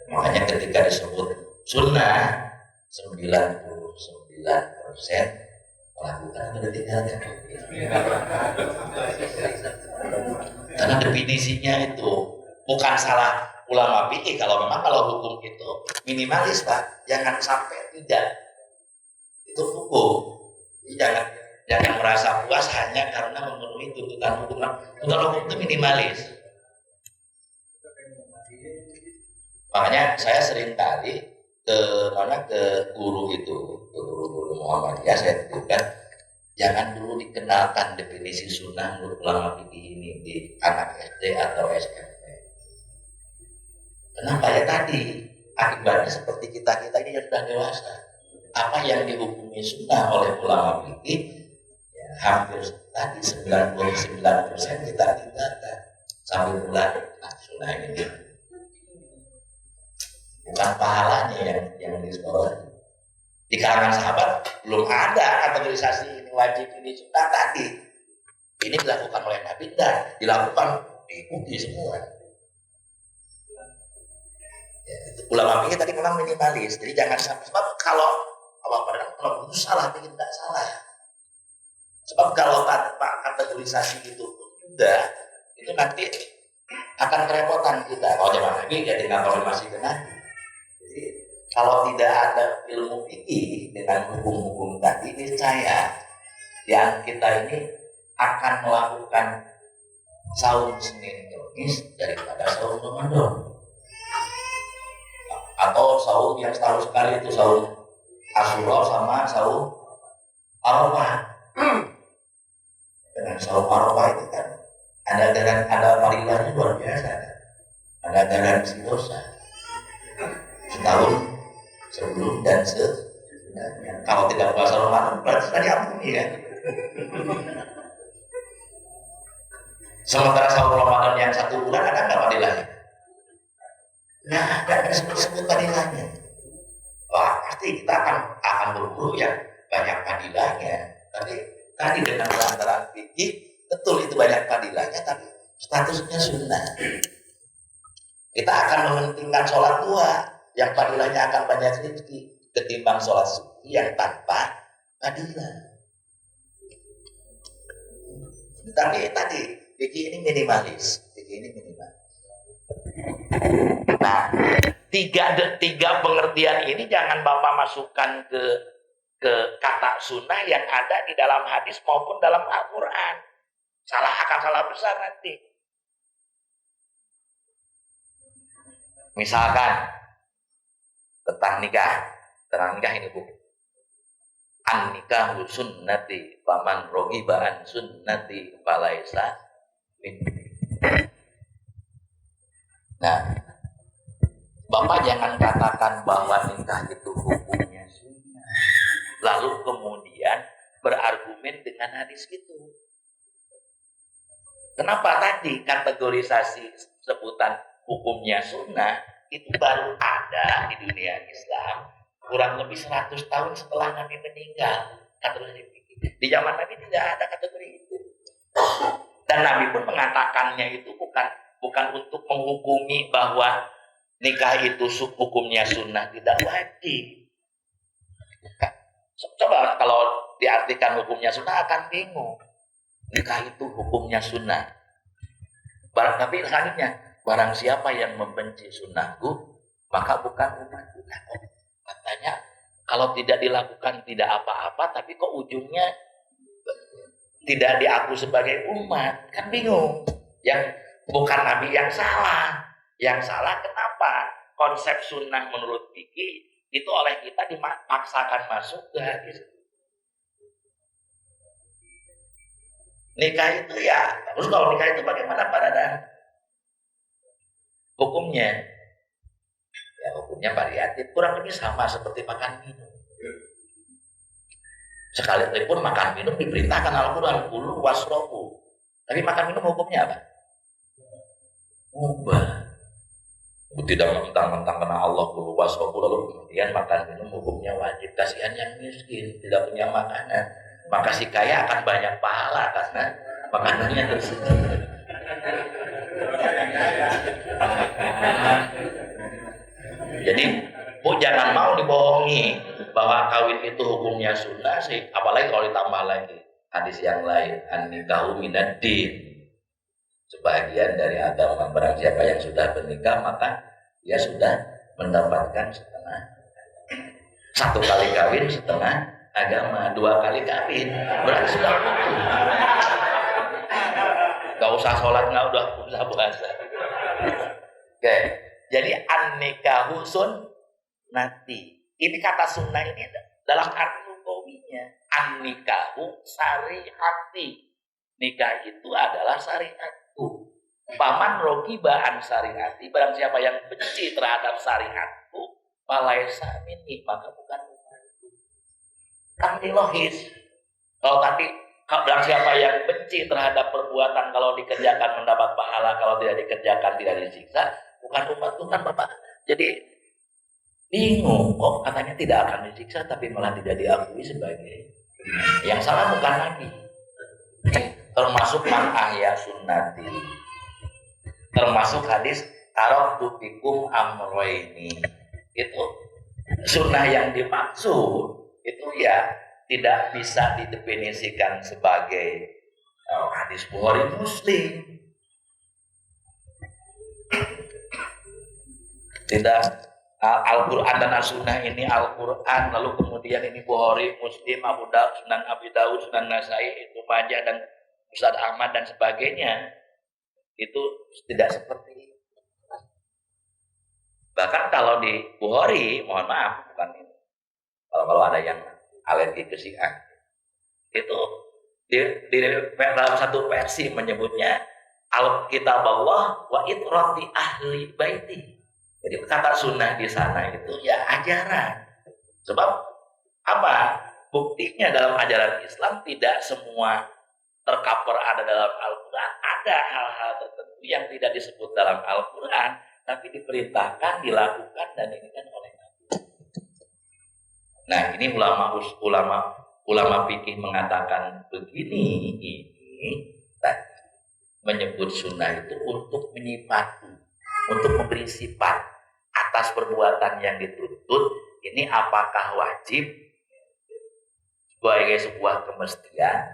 Makanya ketika disebut sunnah 99% melakukan atau ditinggalkan. Karena definisinya itu bukan salah ulama fikih. Kalau hukum itu minimalis Pak, jangan sampai tidak. Itu hukum. Jangan merasa puas hanya karena memenuhi tuntutan hukum. Tuntutan hukum itu minimalis. Makanya saya sering kali ke guru Muhammadiyah, saya tunjukkan jangan dulu dikenalkan definisi sunnah menurut ulama fikih ini di anak SD atau SMP. Kenapa ya tadi? Akibatnya seperti kita ini yang sudah dewasa. Apa yang dihukumi sunnah oleh ulama fikih ya, hampir tadi 99% kita tinggalkan sambil bulan sunnah ini. Bukan pahalanya yang disebut. Di kalangan sahabat belum ada kategorisasi ini wajib, ini sunnah tadi. Ini dilakukan oleh Nabi dan dilakukan diikuti semua. Ya, ulama fikih tadi memang minimalis, jadi jangan sampai. Sebab kalau itu salah, tapi tidak salah. Sebab kalau tanpa kategorisasi itu sudah, itu nanti akan kerepotan kita. Kalau zaman Nabi ya tinggal konfirmasi ke Nabi. Kalau tidak ada ilmu fikih dengan hukum-hukum tadi, niscaya yang kita ini akan melakukan saum Senin Kemis daripada saum Ramadan, atau saum yang setahun sekali itu saum Asyura sama saum Arafah. Dengan saum Arafah itu kan ada parilahnya luar biasa, ada garansi dosa setahun sebelum dan sesudahnya. Kalau tidak puasa Ramadan berarti tadi ampuni ya. Sementara saum Ramadan yang 1 bulan ada nggak padilahnya? Nah, ada sebut padilahnya. Wah, pasti kita akan berburu yang banyak padilahnya. Tapi tadi dengan lantaran fikih betul itu banyak padilahnya, tapi statusnya sunnah. Kita akan mementingkan sholat duha yang padilahnya akan banyak rezeki ketimbang sholat subuh yang tanpa padilah. Tapi tadi fikih ini minimalis. Nah, tiga pengertian ini jangan Bapak masukkan ke kata sunnah yang ada di dalam hadis maupun dalam Al-Quran. Akan salah besar nanti. Misalkan tentang nikah ini Bu. An nikahu sunnati faman raghiba an sunnati falaisa minni. Nah, Bapak jangan katakan bahwa nikah itu hukumnya sunnah, lalu kemudian berargumen dengan hadis itu. Kenapa tadi kategorisasi sebutan hukumnya sunnah itu baru ada di dunia Islam kurang lebih 100 tahun setelah Nabi meninggal. Kategori di zaman Nabi tidak ada kategori itu. Dan Nabi pun mengatakannya itu bukan untuk menghukumi bahwa nikah itu hukumnya sunnah, tidak wajib. Coba kalau diartikan hukumnya sunnah akan bingung. Nikah itu hukumnya sunnah. Tapi selanjutnya, barang siapa yang membenci sunnahku, maka bukan umatku. Katanya, kalau tidak dilakukan tidak apa-apa, tapi kok ujungnya tidak diaku sebagai umat, kan bingung. Yang bukan Nabi yang salah. Yang salah kenapa? Konsep sunnah menurut fikih itu oleh kita dipaksakan masuk ke hadis. Nikah itu ya, terus kalau nikah itu bagaimana Pak Dadang? Hukumnya, ya hukumnya variatif, kurang lebih sama seperti makan minum. Sekalipun makan minum diperintahkan Al-Quran, kulu wasrobu. Tapi makan minum hukumnya apa? Mubah. Tidak mentang-mentang kena Allah kulu wasrobu, lalu kemudian makan minum hukumnya wajib. Kasihan yang miskin, tidak punya makanan. Maka si kaya akan banyak pahala karena makanannya tersedia. Jadi jangan mau dibohongi bahwa kawin itu hukumnya sunnah sih, apalagi kalau ditambah lagi hadis yang lain, an-nikahu minad-din, sebagian dari agama. Barang siapa yang sudah bernikah maka dia sudah mendapatkan setengah. Satu kali kawin setengah agama, 2 kali kawin berarti sudah utuh. Gak usah sholat, gak usah puasa. Oke, jadi an-nikahu sunnati. Ini kata sunnah ini dalam arti lugawinya. An-nikahu syariati. Nikah itu adalah syariatku. Paman rogiba an syariati. Barang siapa yang benci terhadap syariatku, malaisa minni, maka bukan umatku. Kan logis. Kalau tadi barang siapa yang benci terhadap perbuatan, kalau dikerjakan mendapat pahala, kalau tidak dikerjakan tidak disiksa, bukan umatku kan Bapak. Jadi bingung, kok katanya tidak akan disiksa tapi malah tidak diakui sebagai. Yang salah bukan Nabi, termasuk man ahya sunnati, termasuk hadis taraktu fikum amroini. Itu sunnah yang dimaksud itu ya tidak bisa didefinisikan sebagai hadis Bukhari Muslim. Tidak, Al-Quran dan As-Sunnah ini Al-Quran, lalu kemudian ini Bukhari, Muslim, Abu Daud, Sunan Abi Daud, Sunan Nasai, Ibnu Majah dan Ustaz Ahmad dan sebagainya. Itu tidak seperti itu. Bahkan kalau di Bukhari, mohon maaf, bukan ini. Kalau ada yang alergi ke Syiah, itu di dalam satu versi menyebutnya Al-Kitab Allah wa itrati ahli baiti. Jadi kata sunnah di sana itu ya ajaran. Sebab apa? Buktinya dalam ajaran Islam tidak semua tercover ada dalam Al-Quran. Ada hal-hal tertentu yang tidak disebut dalam Al-Quran, tapi diperintahkan, dilakukan, dan diinginkan oleh Nabi. Nah, ini ulama fikih mengatakan begini, ini menyebut sunnah itu untuk menyifati, untuk memberi sifat atas perbuatan yang dituntut. Ini apakah wajib sebagai sebuah kemestian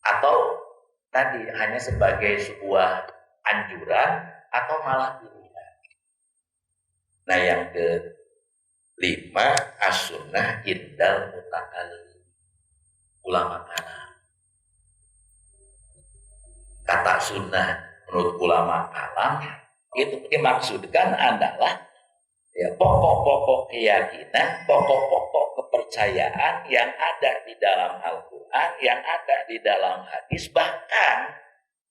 atau tadi hanya sebagai sebuah anjuran atau malah pilihan. Nah, yang kelima, as-sunnah indal mutakallim, ulama kalam. Kata sunnah menurut ulama kalam itu dimaksudkan adalah ya, pokok-pokok keyakinan, pokok-pokok kepercayaan yang ada di dalam Al-Quran, yang ada di dalam hadis, bahkan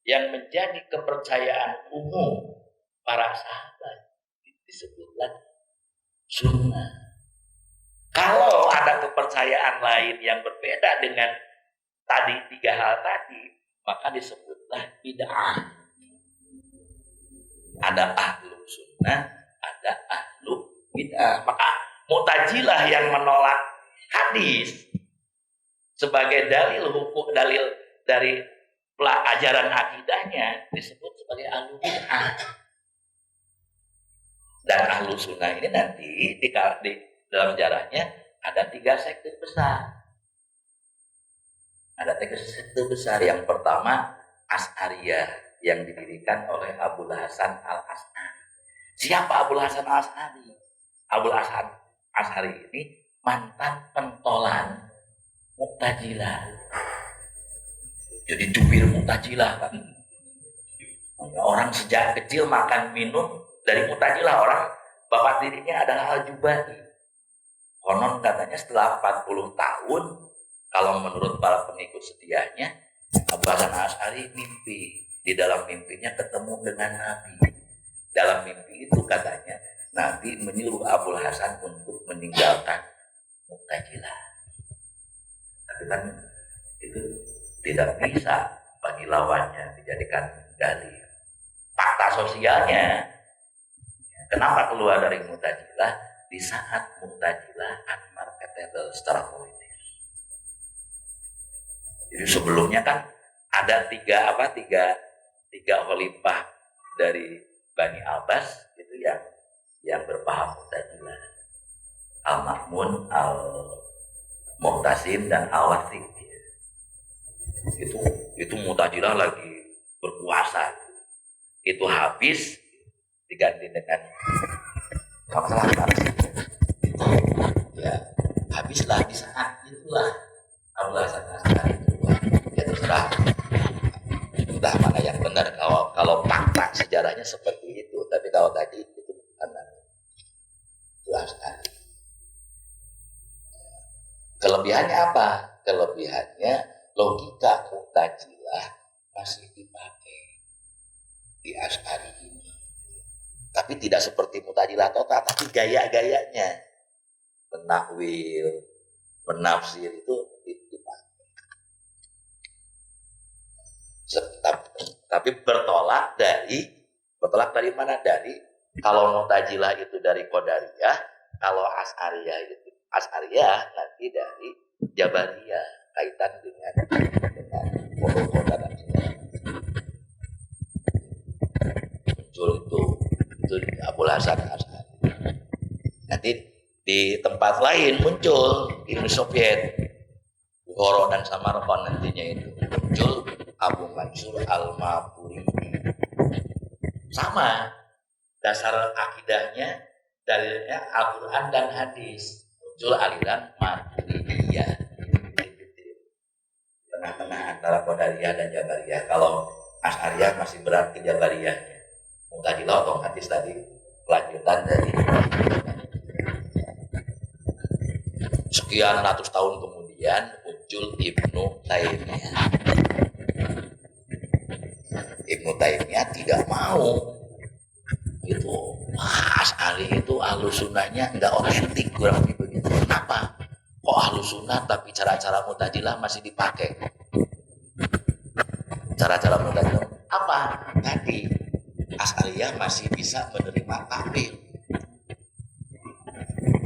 yang menjadi kepercayaan umum para sahabat, disebutlah sunnah. Kalau ada kepercayaan lain yang berbeda dengan tadi 3 hal tadi, maka disebutlah bid'ah. Ada ahlu sunnah, ada ahlu bid'ah. Maka Mu'tazilah yang menolak hadis sebagai dalil hukum, dalil dari pelajaran akidahnya disebut sebagai ahlu bid'ah. Dan ahlu sunnah ini nanti di dalam sejarahnya ada 3 sekte besar. Ada 3 sekte besar. Yang pertama Asy'ariyah yang didirikan oleh Abul Hasan Al-Asy'ari. Siapa Abul Hasan Al-Asy'ari? Abul Hasan Al-Asy'ari ini mantan pentolan Mu'tazilah. Jadi jubir Mu'tazilah kan. Orang sejak kecil makan minum dari Mu'tazilah. Orang bapak dirinya adalah Al-Juba'i. Konon katanya setelah 40 tahun, kalau menurut para pengikut setianya, Abu Hasan Asy'ari mimpi, di dalam mimpinya ketemu dengan Nabi. Dalam mimpi itu katanya Nabi menyuruh Abu Hasan untuk meninggalkan Mu'tazilah. Tapi kan itu tidak bisa bagi lawannya dijadikan dalil. Fakta sosialnya, kenapa keluar dari Mu'tazilah di saat Mu'tazilah unmarketable secara politis. Jadi sebelumnya kan ada tiga khalifah dari Bani Abbas itu yang berpaham Mu'tazilah. Al-Ma'mun, Al-Mu'tasim, dan Al-Wathiq. Itu Mu'tazilah lagi berkuasa. Itu habis diganti dengan ya habislah di saat itulah Abu Hasan Asy'ari keluar. Ya terserah entah mana yang benar kalau fakta sejarahnya seperti itu, tapi kalau tadi itu karena jelas sekali. Kelebihannya apa? Kelebihannya logika Mu'tazilah masih dipakai di Asy'ari ini. Tapi tidak seperti Mu'tazilah total, tapi gaya-gayanya menakwil, menafsir itu dipakai. Tapi bertolak dari mana? Dari kalau Mu'tazilah itu dari Qadariyah, kalau Asy'ariyah nanti dari Jabariyah, kaitan dengan pokok dan segala. Muncul itu Abu Hasan Asy'ari. Nanti di tempat lain muncul di Uni Soviet, Bukhara dan Samarkand nantinya itu muncul Abu Mansur Al-Maturidi. Sama dasar akidahnya, dalilnya Al-Quran dan hadis. Muncul aliran Maturidiyah. Tengah-tengah antara Qadariyah dan Jabariyah. Kalau Asy'ariyah masih berat ke Jabariyahnya. Mu'tazilah otomatis tadi kelanjutan dari sekian ratus tahun kemudian muncul Ibnu Taimiyah. Ibnu Taimiyah tidak mau itu Asy'ari itu Ahlus Sunnahnya enggak otentik, kurang lebih begitu. Kenapa? Kok Ahlus Sunnah tapi cara-cara Mu'tazilah masih dipakai? Cara-cara Mu'tazilah apa? Tadi Asy'ariyah masih bisa menerima takwil.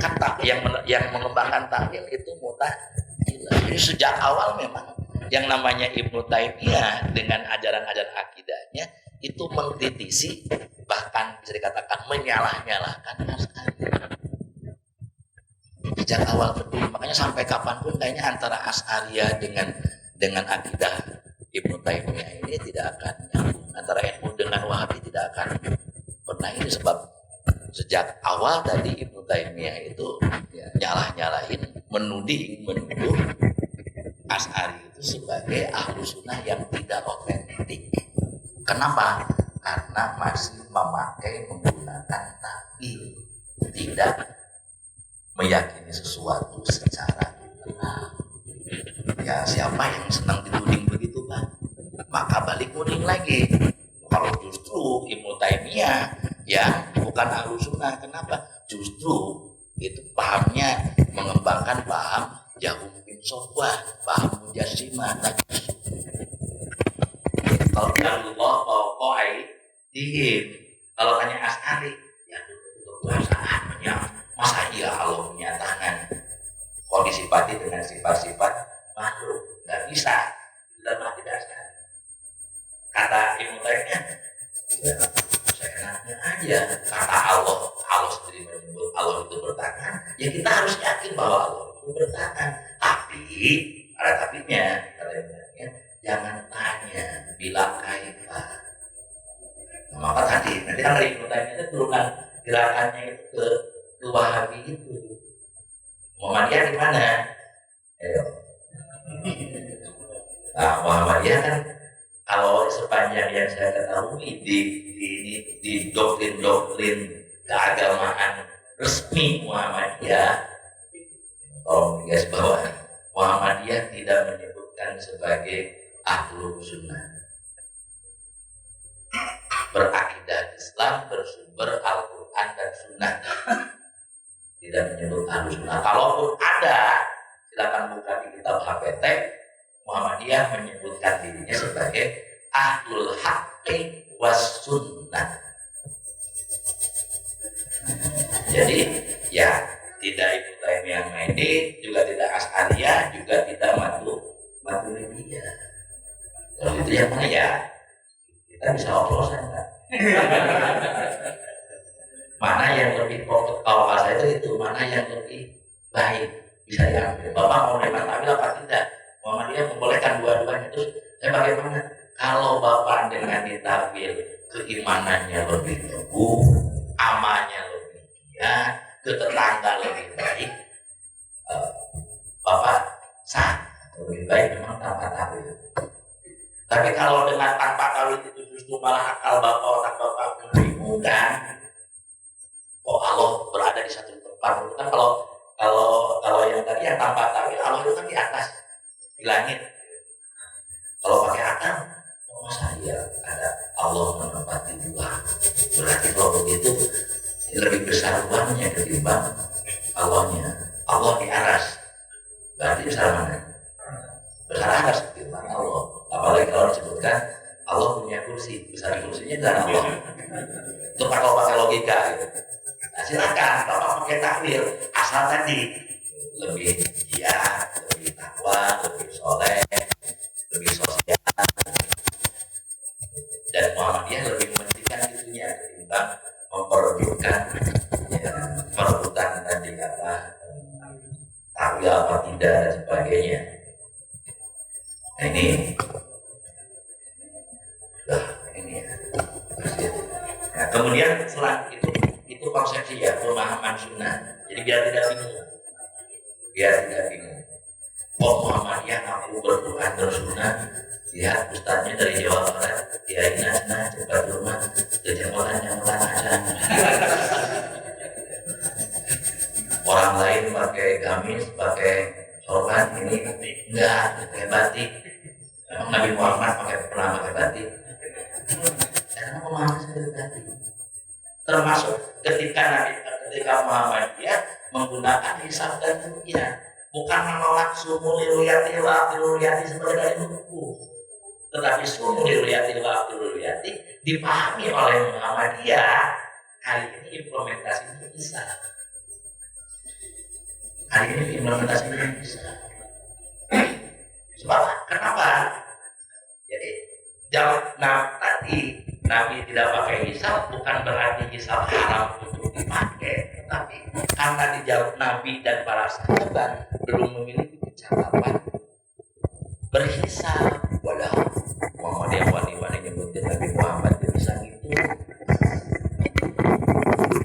Kata yang mengembangkan takwil itu Mu'tazilah. Jadi sejak awal memang yang namanya Ibnu Taimiyah dengan ajaran-ajaran akidahnya itu mengkritisi, bahkan bisa dikatakan menyalah-nyalahkan Asy'ari. Sejak awal betul, makanya sampai kapanpun kayaknya antara Asy'ariyah dengan akidah Ibnu Taimiyah ini tidak akan nyambung. Antara NU dengan Wahabi tidak akan pernah ini, sebab sejak awal tadi Ibnu Taimiyah itu nyalah-nyalahin, menuduh Asy'ari itu sebagai Ahlus Sunnah yang tidak otentik. Kenapa? Karena masih menggunakan takwil, tidak meyakini sesuatu secara literal. Ya siapa yang senang dituding begitu kan? Maka balik kuning lagi. Kalau justru Ibnu Taimiyah yang bukan Ahlus Sunnah, kenapa? Justru itu pahamnya mengembangkan paham Jahum bin Sofwan, paham Mujassimah tadi. Kalau Allah pokoknya dihim. Kalau tanya Asy'ari, ya itu kekuasaannya. Masa iya Allah punya tangan? Kalau disifati dengan sifat-sifat makhluk, nggak bisa. Dalam akidah Asy'ari. Kata Ibnu Taimiyah, ya, seenaknya aja. Kata Allah sendiri menyebut Allah itu bertangan, ya kita harus yakin bahwa Allah itu bertangan. Tapi ada tapinya, jangan tanya bila kaifa. Maka tadi nanti kan dari Ibnu Taimiyah itu turunan gerakannya itu ke Wahabi itu. Muhammadiyah di mana? Nah, Muhammadiyah kan kalau sepanjang yang saya ketahui di doktrin keagamaan resmi Muhammadiyah, kalau guys bahwa Muhammadiyah tidak menyebutkan sebagai Ahlus Sunnah. Berakidah Islam bersumber Al-Quran dan Sunnah. Tidak menyebut Ahlus Sunnah. Kalaupun ada, silakan buka di kitab HPT. Muhammadiyah menyebutkan dirinya sebagai Ahlul Haqqi was Sunnah. Jadi ya tidak Ibnu Taimiyah Maidi, juga tidak Asy'ariyah, juga tidak Maturidiyah. Kalau itu yang mana ya? Kita bisa oplosan kan? Mana yang lebih pokok? Kalau bahasa itu mana yang lebih baik bisa diambil. Bapak mau menerima takwil apa tidak? Muhammadiyah membolehkan dua-duanya. Terus saya bagaimana? Kalau Bapak dengan ditakwil keimanannya lebih teguh, amalnya lebih giat, ke tetangga lebih baik, Bapak sah. Lebih baik memang tanpa takwil. Tapi kalau dengan tanpa takwil itu justru malah akal Bapak, otak Bapak membingungkan. Oh, Allah berada di satu tempat. Itu kan kalau yang tadi yang tanpa takwil, Allah itu kan di atas, di langit. Kalau pakai akal, oh masa iya ada Allah menempati dua. Berarti kalau begitu lebih besar ruangnya ketimbang Allahnya. Allah di aras. Berarti besar mana? Besar aras ketimbang Allah. Apalagi kalau disebutkan Allah punya kursi, besar kursinya dan Allah. Itu kalau pakai logika gitu. Nah, silakan Bapak pakai takwil asal tadi lebih giat, lebih takwa, lebih soleh, lebih sosial, dan Muhammadiyah lebih mementingkan itunya ketimbang memperebutkan ya, perebutan tadi apa takwil apa tidak dan sebagainya. Nah ini ya. Nah, kemudian setelah itu konsepsi ya pemahaman sunnah. Jadi biar tidak bingung. Oh Muhammadiyah aku berquran bersunnah. Lihat ustadznya dari Jawa Barat, Kiai Nasna, cepat rumah, jajaran yang aja. Orang lain pakai gamis, pakai sorban, ini enggak, pakai batik. Emang Nabi Muhammad pernah pakai batik. Karena pemahaman seperti tadi. Termasuk ketika Muhammadiyah menggunakan hisab dan ruqyah, bukan menolak sumu liruyati wa abduruyati sebagai buku, tetapi sumu liruyati wa abduruyati dipahami oleh Muhammadiyah. Hari ini implementasinya bisa. Sebab kenapa? Jadi tadi Nabi tidak pakai hisab bukan berarti hisab haram untuk dipakai, tetapi karena dijawab Nabi dan para sahabat belum memiliki kecakapan berhisab. Walau Muhammadiyah wani-wani nyebutin Nabi Muhammad bisa gitu,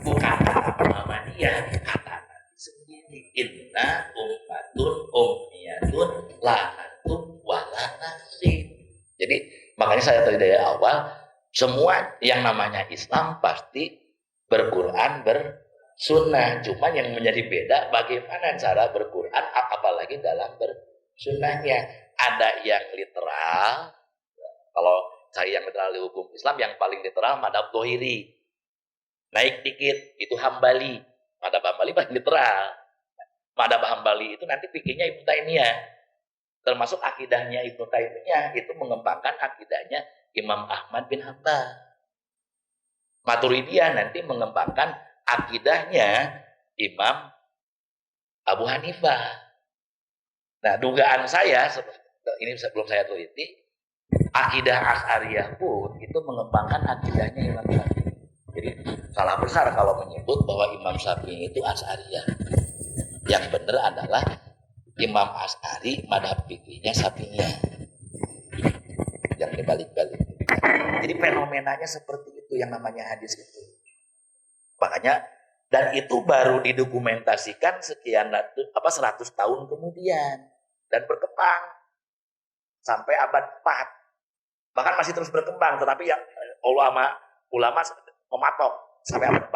bukan kata Muhammadiyah, kata Nabi sendiri. Inna ummatun ummiyatun lahatun walanasib. Jadi makanya saya tadi dari awal, semua yang namanya Islam pasti berquran bersunnah. Cuma yang menjadi beda bagaimana cara berquran, apalagi dalam bersunnahnya. Ada yang literal. Kalau cari yang literal di hukum Islam, yang paling literal madhab Dhohiri. Naik dikit itu Hambali. Madhab Hambali paling literal. Madhab Hambali itu nanti pikirnya Ibnu Taimiyah. Termasuk akidahnya Ibnu Taimiyah itu mengembangkan akidahnya Imam Ahmad bin Hanbal. Maturidiyah nanti mengembangkan akidahnya Imam Abu Hanifah. Nah, dugaan saya, ini belum saya teliti, akidah Asy'ariyah pun itu mengembangkan akidahnya Imam Syafi'i. Jadi salah besar kalau menyebut bahwa Imam Syafi'i itu Asy'ariyah. Yang benar adalah Imam Asy'ari madhab fikihnya Syafi'iyah. Yang dibalik-balik. Jadi fenomenanya seperti itu yang namanya hadis itu. Makanya dan itu baru didokumentasikan 100 tahun kemudian dan berkembang sampai abad 4. Bahkan masih terus berkembang, tetapi ya ulama mematok sampai abad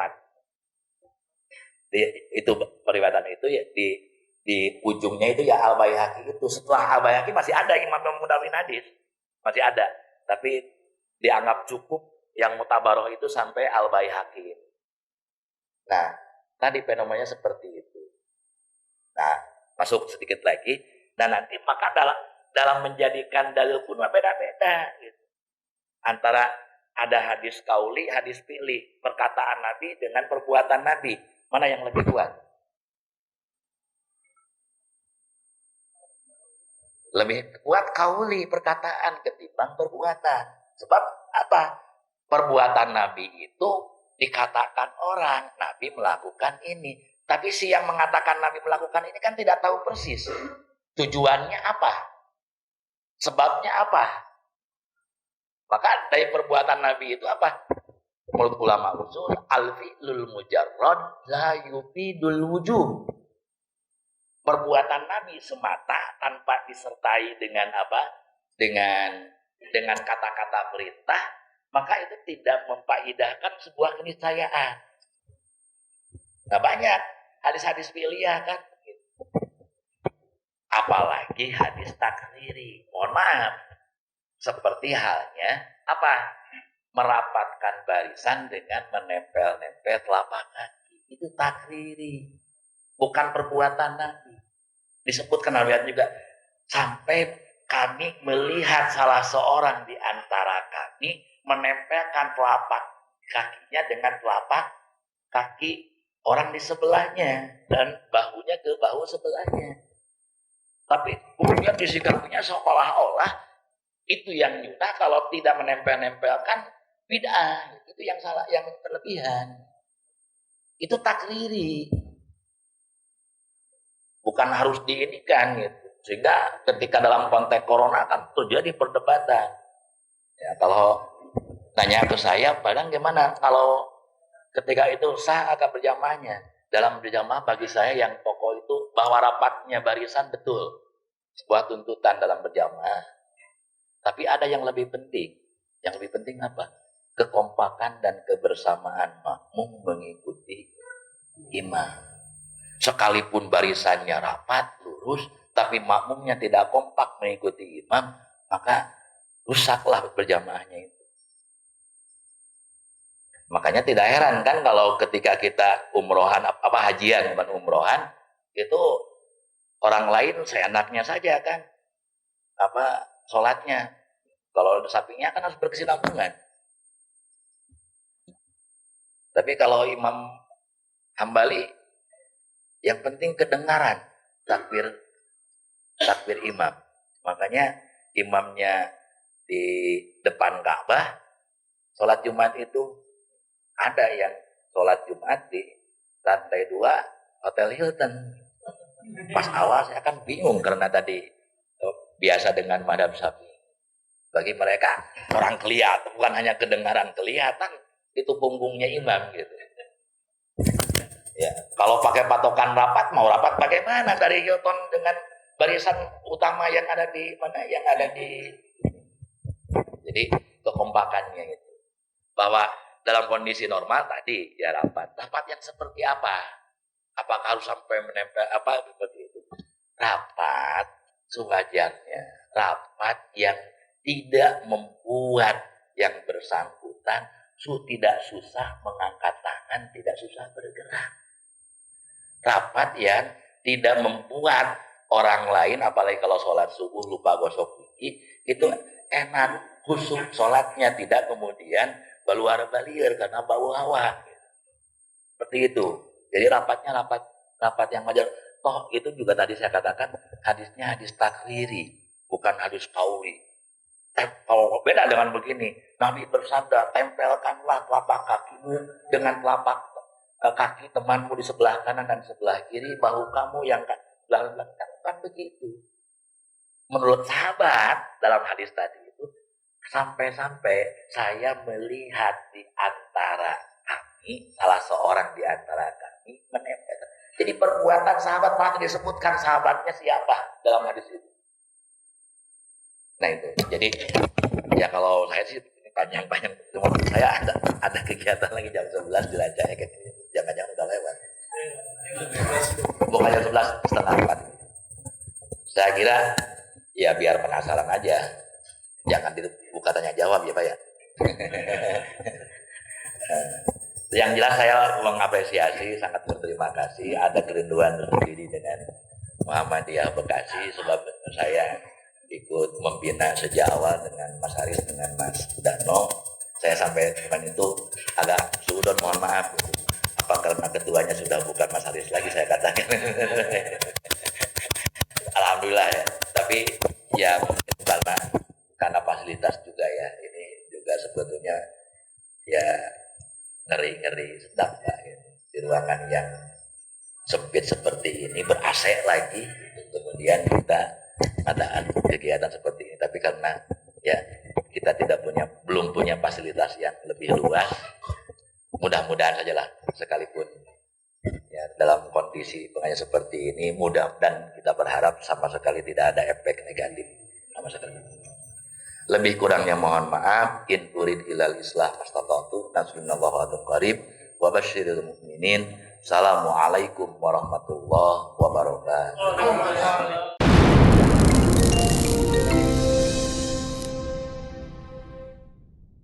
4. Itu periwayatan itu ya di ujungnya itu ya Al-Baihaqi itu. Setelah Al-Baihaqi masih ada Imam yang mendawin hadis. masih ada, tapi dianggap cukup yang mutabaroh itu sampai Al-Baihaqi. Nah, tadi fenomenanya seperti itu. Nah, masuk sedikit lagi. Nah, nanti maka dalam menjadikan dalil pun beda-beda gitu. Antara ada hadis kauli, hadis fi'li, perkataan Nabi dengan perbuatan Nabi, mana yang lebih kuat? Lebih kuat kauli, perkataan ketimbang perbuatan. Sebab apa? Perbuatan Nabi itu dikatakan orang, Nabi melakukan ini. Tapi si yang mengatakan Nabi melakukan ini kan tidak tahu persis. Tujuannya apa? Sebabnya apa? Maka dari perbuatan Nabi itu apa? Menurut ulama usul, al-fi'lul mujarrad la yufidul wujub. Perbuatan Nabi semata tanpa disertai dengan apa? Dengan kata-kata perintah, maka itu tidak memfaidahkan sebuah keniscayaan. Nah, banyak hadis-hadis fi'liyah kan. Apalagi hadis takriri. Mohon maaf. Seperti halnya apa? Merapatkan barisan dengan menempel-nempel telapak kaki. Itu takriri. Bukan perbuatan Nabi. Disebutkan Nabi juga. Sampai kami melihat salah seorang di antara kami menempelkan telapak kakinya dengan telapak kaki orang di sebelahnya. Dan bahunya ke bahu sebelahnya. Tapi kemudian disikapinya seolah-olah itu yang nyunah, kalau tidak menempel-nempelkan bid'ah. Itu yang salah, yang berlebihan. Itu takriri. Bukan harus diinikan gitu. Sehingga ketika dalam konteks corona kan terjadi perdebatan. Ya, kalau nanya ke saya, padahal gimana kalau ketika itu sah agak berjamaahnya? Dalam berjamaah bagi saya yang pokok itu bahwa rapatnya barisan betul. Sebuah tuntutan dalam berjamaah. Tapi ada yang lebih penting. Yang lebih penting apa? Kekompakan dan kebersamaan makmum mengikuti imam. Sekalipun barisannya rapat, lurus, tapi makmumnya tidak kompak mengikuti imam, maka rusaklah berjamaahnya itu. Makanya tidak heran kan kalau ketika kita umrohan, hajian, bukan umrohan, itu orang lain seenaknya saja kan. Sholatnya. Kalau sapinya kan harus berkesinambungan. Tapi kalau Imam Hambali, yang penting kedengaran takbir imam. Makanya imamnya di depan Ka'bah, sholat Jumat itu ada yang sholat Jumat di lantai 2 Hotel Hilton. Pas awal saya kan bingung karena tadi biasa dengan madhab Syafi'i. Bagi mereka orang kelihatan, bukan hanya kedengaran, kelihatan itu punggungnya imam gitu. Ya, kalau pakai patokan rapat, mau rapat bagaimana dari Hilton dengan barisan utama yang ada di mana? Yang ada di. Jadi kekompakannya itu. Bahwa dalam kondisi normal tadi ya rapat yang seperti apa? Apakah harus sampai menempel seperti itu? Rapat sewajarnya, rapat yang tidak membuat yang bersangkutan tidak susah mengangkat tangan, tidak susah bergerak. Rapat yang tidak membuat orang lain, apalagi kalau sholat subuh lupa gosok gigi, itu enak, khusyuk sholatnya, tidak kemudian baluar balir karena bau hawa. Seperti itu. Jadi rapatnya rapat yang wajar. Toh itu juga tadi saya katakan hadisnya hadis takriri, bukan hadis kauli. Kalau beda dengan begini, Nabi bersabda, tempelkanlah telapak kakimu dengan telapak kaki temanmu di sebelah kanan dan sebelah kiri, bahu kamu yang sebelah belakang, kan begitu. Menurut sahabat dalam hadis tadi itu, sampai-sampai saya melihat di antara kami, salah seorang di antara kami menempel. Jadi perbuatan sahabat malah disebutkan sahabatnya siapa dalam hadis itu. Nah itu, jadi ya kalau saya sih panjang-panjang, cuma saya ada kegiatan lagi jam 11 jelajahnya gitu, jangan-jangan udah lewat. Bukan jam 11, setengah 4. Saya kira ya biar penasaran aja. Jangan dibuka tanya jawab ya Pak ya. Yang jelas saya mengapresiasi, sangat berterima kasih ada kerinduan tersendiri dengan Muhammadiyah Bekasi, sebab saya ikut membina sejak awal dengan Mas Haris, dengan Mas Dano. Saya sampai kemarin itu agak suudon, mohon maaf. Apa karena ketuanya sudah bukan Mas Haris lagi, saya katakan. Alhamdulillah ya. Tapi ya karena fasilitas juga ya, ini juga sebetulnya ya ngeri-ngeri sedap lah gitu. Di ruangan yang sempit seperti ini ber-AC lagi gitu. Kemudian kita adakan kegiatan seperti ini, tapi karena ya kita belum punya fasilitas yang lebih luas, mudah-mudahan sajalah sekalipun ya dalam kondisi pengajian seperti ini, mudah, dan kita berharap sama sekali tidak ada efek negatif sama sekali. Lebih kurangnya mohon maaf. In urid ilal islah mastata'tu, nasrullahu wa qarib wa basyiril mu'minin. Assalamualaikum warahmatullahi wabarakatuh.